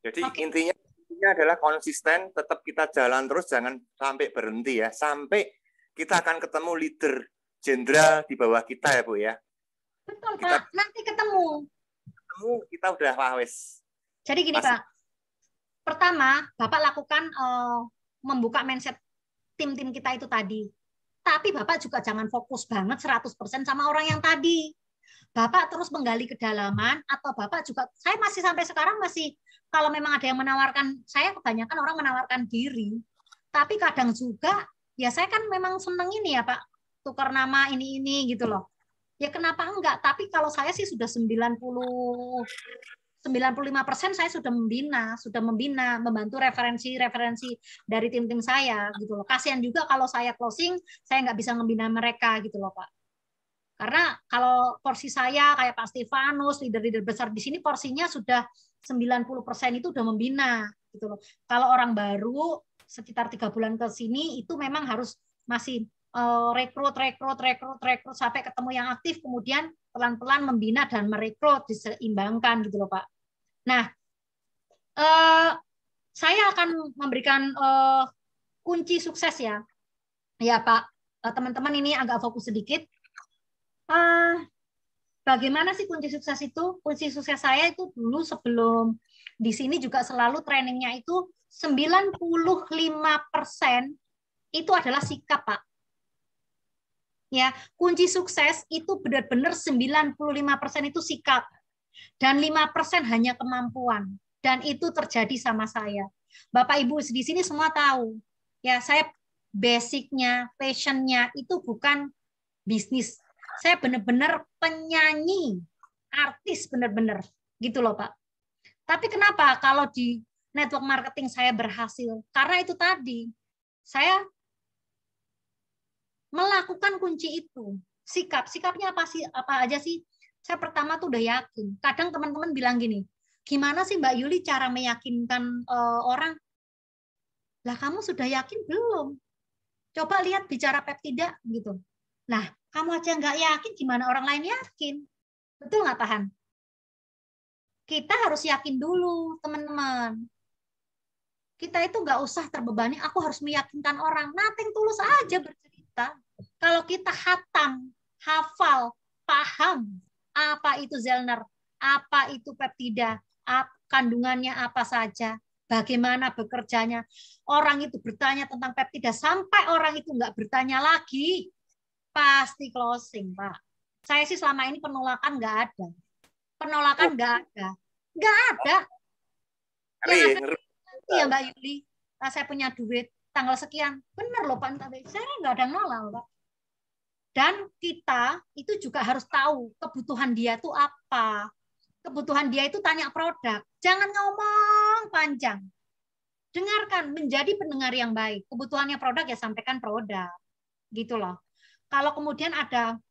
Jadi intinya adalah konsisten. Tetap kita jalan terus. Jangan sampai berhenti ya. Sampai kita akan ketemu leader jenderal di bawah kita ya Bu ya. Betul Pak, nanti ketemu kita udah wawes. Jadi gini Pak, pertama Bapak lakukan membuka mindset tim-tim kita itu tadi. Tapi Bapak juga jangan fokus banget 100% sama orang yang tadi. Bapak terus menggali kedalaman, atau Bapak juga, saya masih sampai sekarang masih, kalau memang ada yang menawarkan, saya kebanyakan orang menawarkan diri. Tapi kadang juga, ya saya kan memang seneng ini ya Pak, tukar nama ini gitu loh. Ya kenapa enggak? Tapi kalau saya sih sudah 95% saya sudah membina, membantu referensi dari tim-tim saya gitu loh. Kasihan juga kalau saya closing, saya nggak bisa membina mereka gitu loh Pak. Karena kalau porsi saya kayak Pak Stefanus, leader-leader besar di sini porsinya sudah 90% itu udah membina gitu loh. Kalau orang baru sekitar 3 bulan ke sini itu memang harus masih rekrut sampai ketemu yang aktif, kemudian pelan-pelan membina dan merekrut, diseimbangkan gitu loh Pak. Nah, saya akan memberikan kunci sukses ya Pak. Teman-teman ini agak fokus sedikit. Bagaimana sih kunci sukses itu? Kunci sukses saya itu dulu sebelum di sini juga selalu trainingnya itu 95% itu adalah sikap Pak. Ya, kunci sukses itu benar-benar 95% itu sikap dan 5% hanya kemampuan, dan itu terjadi sama saya. Bapak Ibu di sini semua tahu. Ya, saya basicnya, passionnya itu bukan bisnis. Saya benar-benar penyanyi, artis benar-benar gitu loh Pak. Tapi kenapa kalau di network marketing saya berhasil? Karena itu tadi saya melakukan kunci itu. Sikapnya apa aja sih? Saya pertama tuh udah yakin. Kadang teman-teman bilang gini, gimana sih Mbak Yuli cara meyakinkan orang? Lah kamu sudah yakin belum? Coba lihat bicara peptida gitu. Nah, kamu aja nggak yakin, gimana orang lain yakin? Betul nggak Tahan? Kita harus yakin dulu, teman-teman. Kita itu nggak usah terbebani, aku harus meyakinkan orang. Nothing tulus aja bercerita. Kalau kita hafal, paham apa itu Zellner, apa itu peptida, kandungannya apa saja, bagaimana bekerjanya. Orang itu bertanya tentang peptida, sampai orang itu nggak bertanya lagi, pasti closing, Pak. Saya sih selama ini penolakan nggak ada. Penolakan nggak ada. Nggak ada. Yang ada ya Mbak Yuli, saya punya duit tanggal sekian. Bener loh Pak, saya nggak ada nolak Pak. Dan kita itu juga harus tahu kebutuhan dia itu apa. Kebutuhan dia itu tanya produk. Jangan ngomong panjang. Dengarkan, menjadi pendengar yang baik. Kebutuhannya produk ya sampaikan produk. Gitu loh. Kalau kemudian ada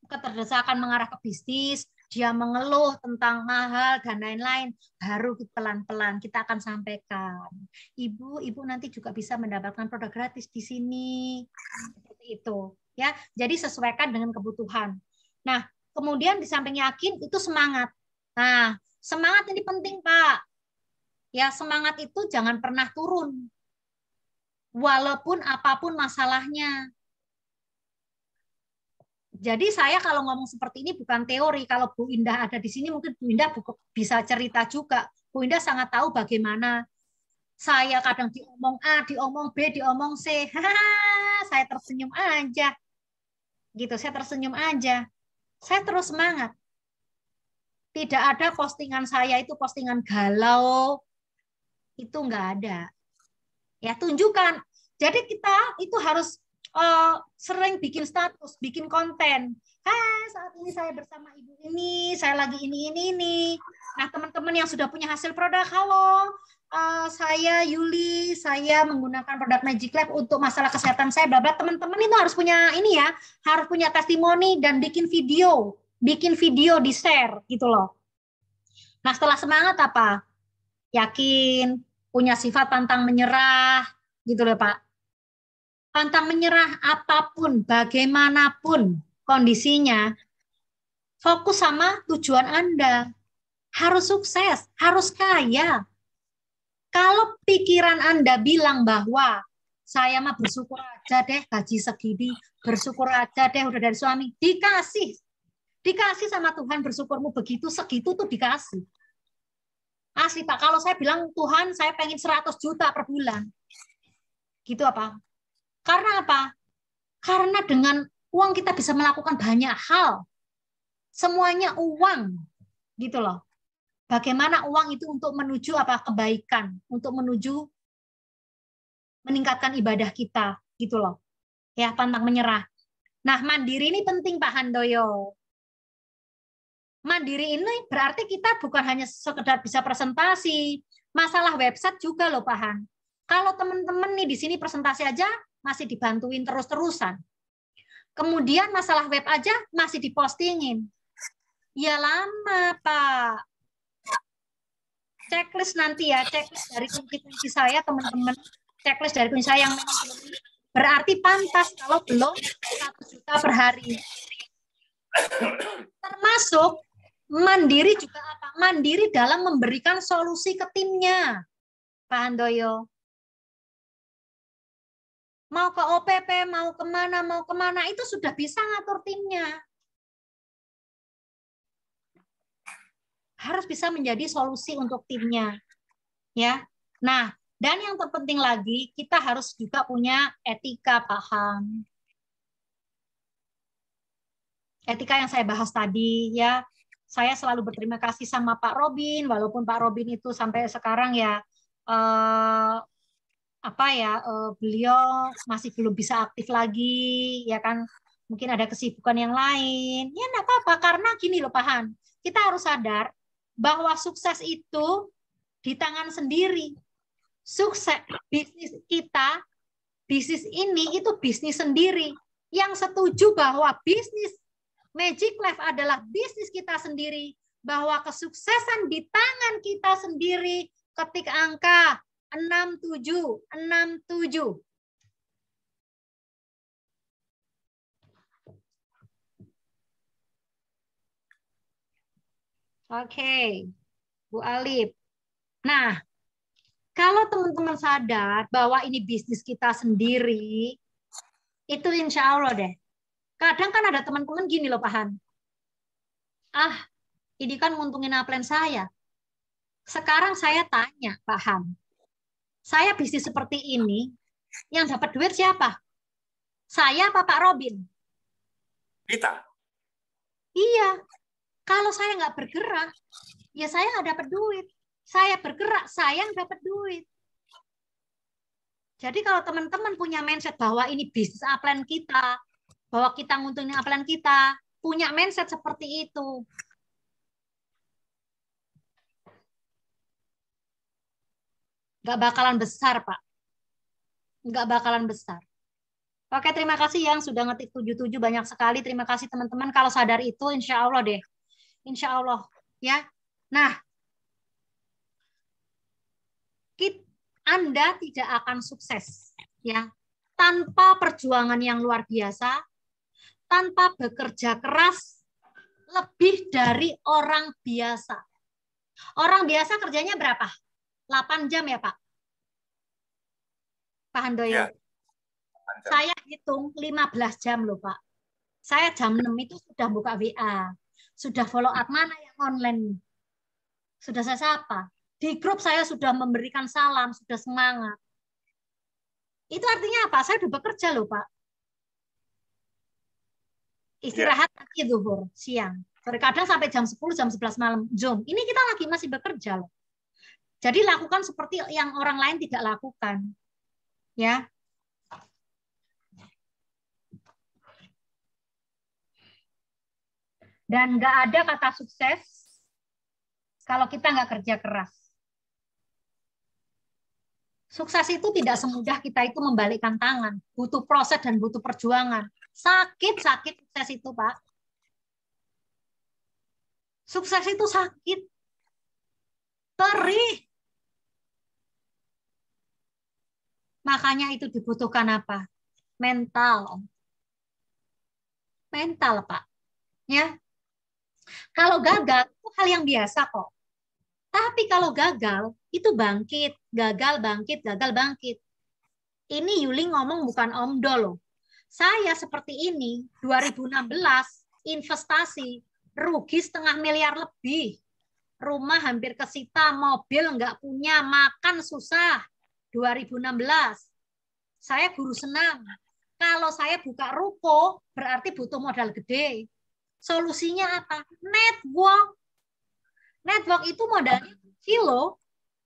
keterdesakan mengarah ke bisnis, dia mengeluh tentang mahal dan lain-lain, baru pelan-pelan kita akan sampaikan. Ibu nanti juga bisa mendapatkan produk gratis di sini. Seperti itu, ya. Jadi sesuaikan dengan kebutuhan. Nah, kemudian di samping yakin itu semangat. Nah, semangat ini penting, Pak. Ya, semangat itu jangan pernah turun. Walaupun apapun masalahnya. Jadi saya kalau ngomong seperti ini bukan teori. Kalau Bu Indah ada di sini, mungkin Bu Indah bisa cerita juga. Bu Indah sangat tahu bagaimana saya kadang diomong A, diomong B, diomong C. Saya tersenyum aja. Gitu, saya tersenyum aja. Saya terus semangat. Tidak ada postingan saya itu postingan galau. Itu nggak ada. Ya, tunjukkan. Jadi kita itu harus sering bikin status, bikin konten. Hai, saat ini saya bersama ibu ini, saya lagi ini. Nah, teman-teman yang sudah punya hasil produk, halo, saya Yuli, saya menggunakan produk Magic Lab untuk masalah kesehatan saya, bla bla. Teman-teman itu harus punya ini ya, harus punya testimoni dan bikin video di share gitu loh. Nah, setelah semangat apa? Yakin, punya sifat pantang menyerah, gitu loh Pak. Pantang menyerah apapun, bagaimanapun kondisinya, fokus sama tujuan Anda. Harus sukses, harus kaya. Kalau pikiran Anda bilang bahwa saya mah bersyukur aja deh gaji segini, bersyukur aja deh udah dari suami, dikasih sama Tuhan, bersyukurmu begitu, segitu tuh dikasih. Asli Pak, kalau saya bilang Tuhan saya pengen 100 juta per bulan. Gitu apa? Karena apa? Karena dengan uang kita bisa melakukan banyak hal. Semuanya uang. Gitu loh. Bagaimana uang itu untuk menuju apa? Kebaikan, untuk menuju meningkatkan ibadah kita, gitu loh. Ya, pantang menyerah. Nah, mandiri ini penting Pak Handoyo. Mandiri ini berarti kita bukan hanya sekedar bisa presentasi, masalah website juga loh Pak Han. Kalau teman-teman nih di sini presentasi aja masih dibantuin terus-terusan. Kemudian masalah web aja masih dipostingin. Ya lama Pak. Checklist nanti ya, checklist dari kunci-kunci saya teman-teman. Checklist dari kunci saya yang berarti pantas kalau belum 1 juta per hari. Termasuk mandiri juga apa? Mandiri dalam memberikan solusi ke timnya. Pak Handoyo. Mau ke OPP, mau kemana, itu sudah bisa ngatur timnya. Harus bisa menjadi solusi untuk timnya. Ya. Nah, dan yang terpenting lagi, kita harus juga punya etika, paham. Etika yang saya bahas tadi, ya. Saya selalu berterima kasih sama Pak Robin, walaupun Pak Robin itu sampai sekarang ya beliau masih belum bisa aktif lagi, ya kan? Mungkin ada kesibukan yang lain. Ya enggak apa-apa, karena gini loh Pak Han, kita harus sadar bahwa sukses itu di tangan sendiri. Sukses bisnis kita, bisnis ini itu bisnis sendiri. Yang setuju bahwa bisnis Magic Life adalah bisnis kita sendiri, bahwa kesuksesan di tangan kita sendiri, ketik angka 6767. Oke, Bu Alif. Nah, kalau teman-teman sadar bahwa ini bisnis kita sendiri, itu insya Allah deh. Kadang kan ada teman-teman gini loh, Pak Han. Ini kan nguntungin upline saya. Sekarang saya tanya, Pak Han. Saya bisnis seperti ini, yang dapat duit siapa? Saya apa Pak Robin? Kita. Iya. Kalau saya nggak bergerak, ya saya nggak dapat duit. Saya bergerak, saya yang dapat duit. Jadi kalau teman-teman punya mindset bahwa ini bisnis upline kita, bahwa kita nguntungin upline kita, punya mindset seperti itu. Nggak bakalan besar, Pak. Nggak bakalan besar. Oke, terima kasih yang sudah ngetik 77 banyak sekali. Terima kasih teman-teman. Kalau sadar itu, insya Allah deh. Insya Allah. Ya. Nah, Anda tidak akan sukses ya tanpa perjuangan yang luar biasa, tanpa bekerja keras lebih dari orang biasa. Orang biasa kerjanya berapa? 8 jam ya, Pak? Pak Handoyo? Ya. Saya hitung 15 jam loh, Pak. Saya jam 6 itu sudah buka WA. Sudah follow up mana yang online. Sudah saya sapa. Di grup saya sudah memberikan salam, sudah semangat. Itu artinya apa? Saya sudah bekerja loh, Pak. Istirahat pagi, zuhur, siang. Kadang sampai jam 10, jam 11 malam, Zoom. Ini kita lagi masih bekerja loh. Jadi lakukan seperti yang orang lain tidak lakukan. Ya. Dan nggak ada kata sukses kalau kita nggak kerja keras. Sukses itu tidak semudah kita itu membalikkan tangan. Butuh proses dan butuh perjuangan. Sakit-sakit sukses itu, Pak. Sukses itu sakit. Perih. Makanya itu dibutuhkan apa? Mental. Mental, Pak. Ya. Kalau gagal, itu hal yang biasa kok. Tapi kalau gagal, itu bangkit. Gagal, bangkit, gagal, bangkit. Ini Yuli ngomong bukan omdo loh. Saya seperti ini, 2016, investasi, rugi 0,5 miliar lebih. Rumah hampir kesita, mobil nggak punya, makan susah. 2016. Saya guru senam. Kalau saya buka ruko, berarti butuh modal gede. Solusinya apa? Network. Network itu modalnya kecil loh.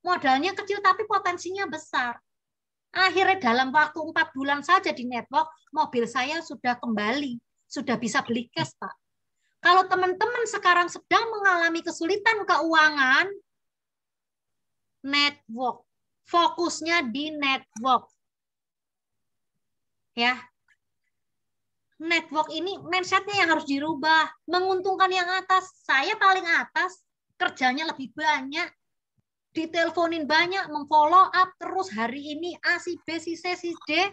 Modalnya kecil tapi potensinya besar. Akhirnya dalam waktu 4 bulan saja di network, mobil saya sudah kembali. Sudah bisa beli cash, Pak. Kalau teman-teman sekarang sedang mengalami kesulitan keuangan, network. Fokusnya di network. Ya. Network ini mindset-nya yang harus dirubah. Menguntungkan yang atas. Saya paling atas, kerjanya lebih banyak. Diteleponin banyak, memfollow up terus hari ini A, si B, si C, si D.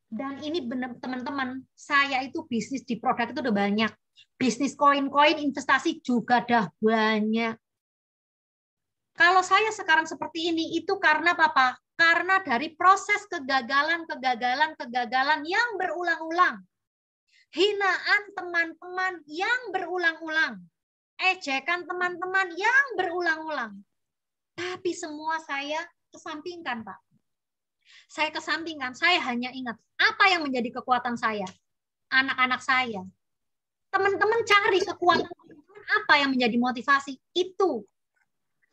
Dan ini benar teman-teman, saya itu bisnis di produk itu udah banyak. Bisnis koin-koin, investasi juga udah banyak. Kalau saya sekarang seperti ini, itu karena apa? Karena dari proses kegagalan yang berulang-ulang. Hinaan teman-teman yang berulang-ulang. Ejekan teman-teman yang berulang-ulang. Tapi semua saya kesampingkan, Pak. Saya kesampingkan, saya hanya ingat apa yang menjadi kekuatan saya. Anak-anak saya. Teman-teman cari kekuatan teman-teman apa yang menjadi motivasi. Itu.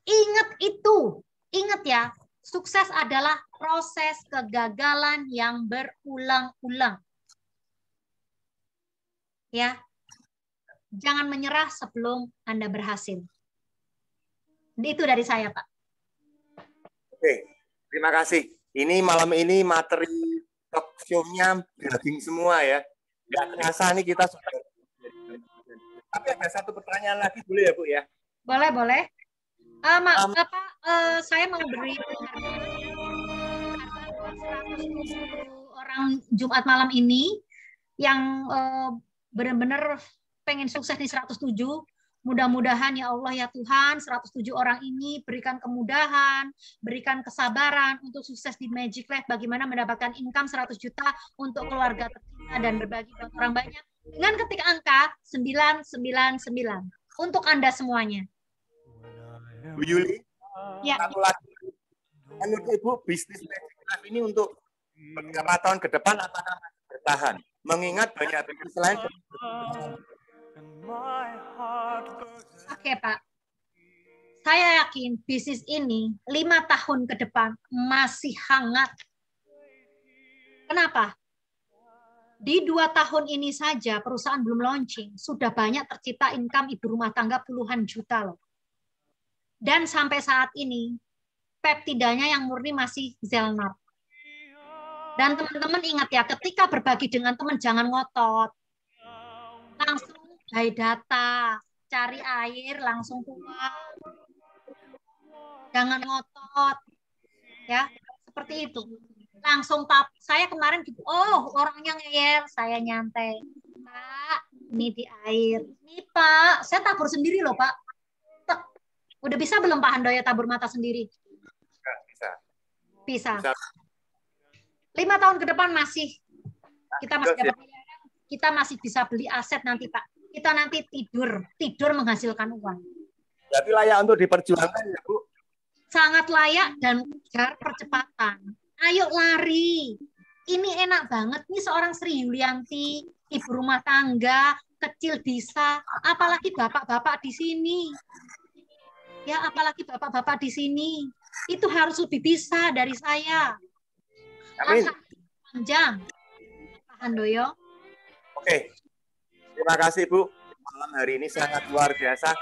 Ingat itu. Ingat ya, sukses adalah proses kegagalan yang berulang-ulang. Ya. Jangan menyerah sebelum Anda berhasil. Itu dari saya, Pak. Oke, terima kasih. Ini malam ini materi talk show-nya daging semua ya. Nggak terasa nih kita sudah. Tapi ada satu pertanyaan lagi, boleh ya, Bu ya? Boleh, boleh. Saya mau beri penghargaan buat 107 orang Jumat malam ini yang benar-benar pengen sukses di 107. Mudah-mudahan ya Allah ya Tuhan, 107 orang ini berikan kemudahan, berikan kesabaran untuk sukses di Magic Life, bagaimana mendapatkan income 100 juta untuk keluarga tercinta dan berbagi buat orang banyak dengan ketik angka 999 untuk Anda semuanya. Bu Yuli, ya. Satu lagi. Menurut Ibu, bisnis Magic Life ini untuk beberapa tahun ke depan apakah masih bertahan? Mengingat banyak bisnis lain. Oke, Pak. Saya yakin bisnis ini 5 tahun ke depan masih hangat. Kenapa? Di 2 tahun ini saja perusahaan belum launching, sudah banyak tercipta income ibu rumah tangga puluhan juta loh. Dan sampai saat ini, peptidanya yang murni masih Zelnat. Dan teman-teman ingat ya, ketika berbagi dengan teman jangan ngotot. Langsung by data, cari air, langsung tuang. Jangan ngotot. Ya, seperti itu. Langsung saya kemarin gitu, oh orangnya ngeyel, saya nyantai. Pak, ini di air. Ini Pak, saya tabur sendiri loh Pak. Tek. Udah bisa belum Pak Handoyo tabur mata sendiri? Bisa. 5 tahun ke depan masih kita masih dapat kita masih bisa beli aset nanti Pak. Kita nanti tidur menghasilkan uang. Berarti layak untuk diperjuangkan ya Bu? Sangat layak dan kejar percepatan. Ayo lari. Ini enak banget. Ini seorang Sri Yulianti, ibu rumah tangga, kecil bisa. Apalagi bapak-bapak di sini. Ya, apalagi bapak-bapak di sini. Itu harus lebih bisa dari saya. Amin. Panjang. Pak Handoyo. Oke. Terima kasih Bu. Malam hari ini sangat luar biasa.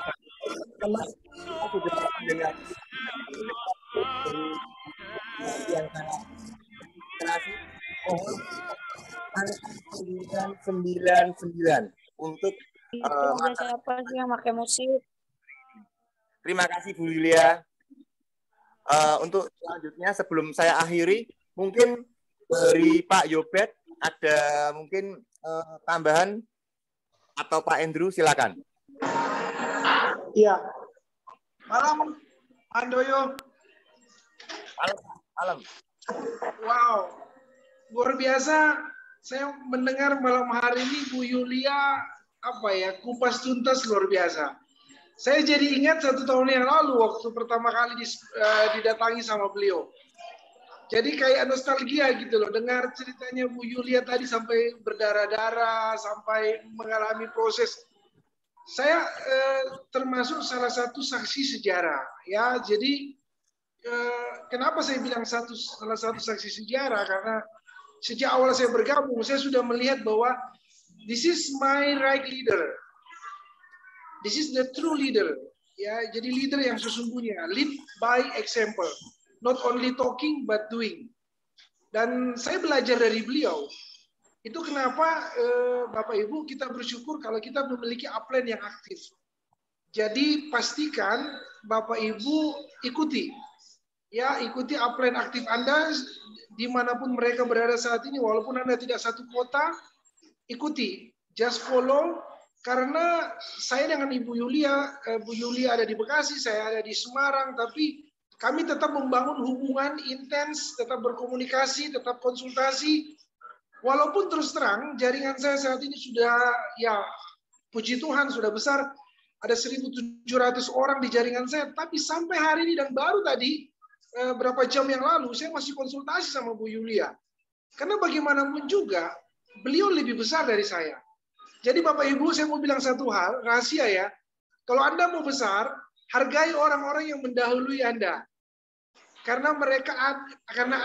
Yang sangat terasi 999 untuk siapa sih yang pakai musik? terima kasih Bu Yulia. Untuk selanjutnya sebelum saya akhiri, mungkin dari Pak Yobet ada mungkin tambahan atau Pak Andrew silakan. Iya. Malam, Handoyo. Malam. Wow, luar biasa. Saya mendengar malam hari ini Bu Yulia kupas tuntas luar biasa. Saya jadi ingat 1 tahun yang lalu waktu pertama kali didatangi sama beliau. Jadi kayak nostalgia gitu loh, dengar ceritanya Bu Yulia tadi sampai berdarah-darah, sampai mengalami proses. Saya termasuk salah satu saksi sejarah, ya. Jadi kenapa saya bilang salah satu saksi sejarah? Karena sejak awal saya bergabung, saya sudah melihat bahwa this is my right leader, this is the true leader, ya. Jadi leader yang sesungguhnya, lead by example, not only talking but doing. Dan saya belajar dari beliau. Itu kenapa Bapak Ibu kita bersyukur kalau kita memiliki upline yang aktif. Jadi pastikan Bapak Ibu ikuti upline aktif Anda dimanapun mereka berada saat ini, walaupun Anda tidak satu kota, ikuti, just follow. Karena saya dengan Bu Yulia ada di Bekasi, saya ada di Semarang, tapi kami tetap membangun hubungan intens, tetap berkomunikasi, tetap konsultasi. Walaupun terus terang jaringan saya saat ini sudah, ya puji Tuhan sudah besar, ada 1.700 orang di jaringan saya, tapi sampai hari ini dan baru tadi berapa jam yang lalu saya masih konsultasi sama Bu Yulia. Karena bagaimanapun juga beliau lebih besar dari saya. Jadi Bapak Ibu, saya mau bilang satu hal, rahasia ya. Kalau Anda mau besar, hargai orang-orang yang mendahului Anda. Karena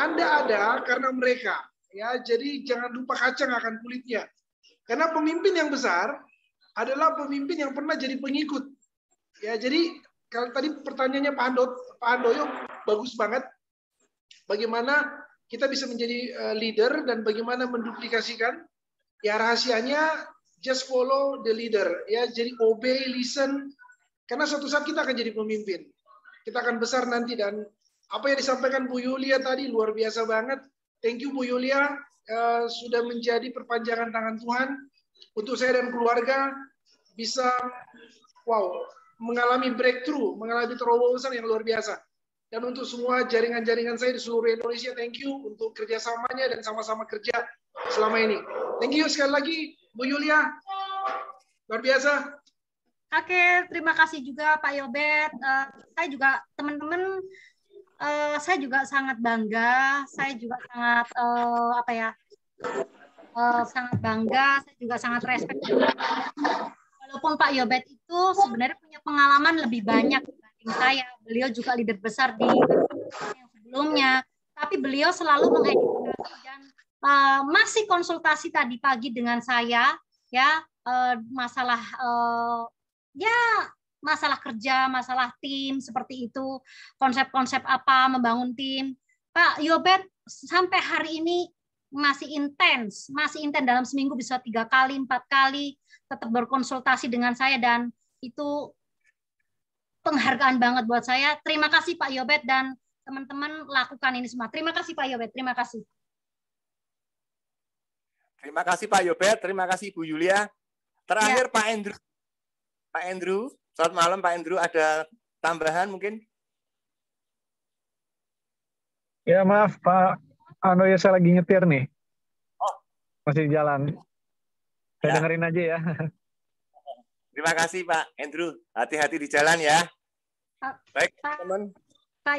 Anda ada karena mereka. Ya, jadi jangan lupa kacang akan kulitnya. Karena pemimpin yang besar adalah pemimpin yang pernah jadi pengikut. Ya, jadi kalau tadi pertanyaannya Pak Handoyo bagus banget. Bagaimana kita bisa menjadi leader dan bagaimana menduplikasikan? Ya, rahasianya just follow the leader. Ya, jadi obey, listen. Karena suatu saat kita akan jadi pemimpin. Kita akan besar nanti, dan apa yang disampaikan Bu Yulia tadi luar biasa banget. Thank you Bu Yulia, sudah menjadi perpanjangan tangan Tuhan untuk saya dan keluarga bisa mengalami breakthrough, mengalami terobosan yang luar biasa. Dan untuk semua jaringan-jaringan saya di seluruh Indonesia, thank you untuk kerjasamanya dan sama-sama kerja selama ini. Thank you sekali lagi Bu Yulia, luar biasa. Oke, terima kasih juga Pak Yobet. Saya juga teman-teman. Saya juga sangat bangga, saya juga sangat sangat bangga, saya juga sangat respect. Walaupun Pak Yobet itu sebenarnya punya pengalaman lebih banyak dibanding tim saya. Beliau juga leader besar di yang sebelumnya. Tapi beliau selalu mengedukasi dan masih konsultasi tadi pagi dengan saya, ya masalah masalah kerja, masalah tim seperti itu, konsep-konsep apa membangun tim. Pak Yobet sampai hari ini masih intens dalam seminggu bisa 3 kali, 4 kali tetap berkonsultasi dengan saya dan itu penghargaan banget buat saya. Terima kasih Pak Yobet dan teman-teman lakukan ini semua. Terima kasih Pak Yobet, terima kasih. Terima kasih Pak Yobet, terima kasih Bu Yulia. Terakhir ya. Pak Andrew. Pak Andrew, selamat malam Pak Andrew, ada tambahan mungkin? Ya maaf Pak, ya saya lagi nyetir nih. Oh. Masih jalan. Saya dengerin aja ya. Terima kasih Pak Andrew, hati-hati di jalan ya. Baik teman-teman. Pak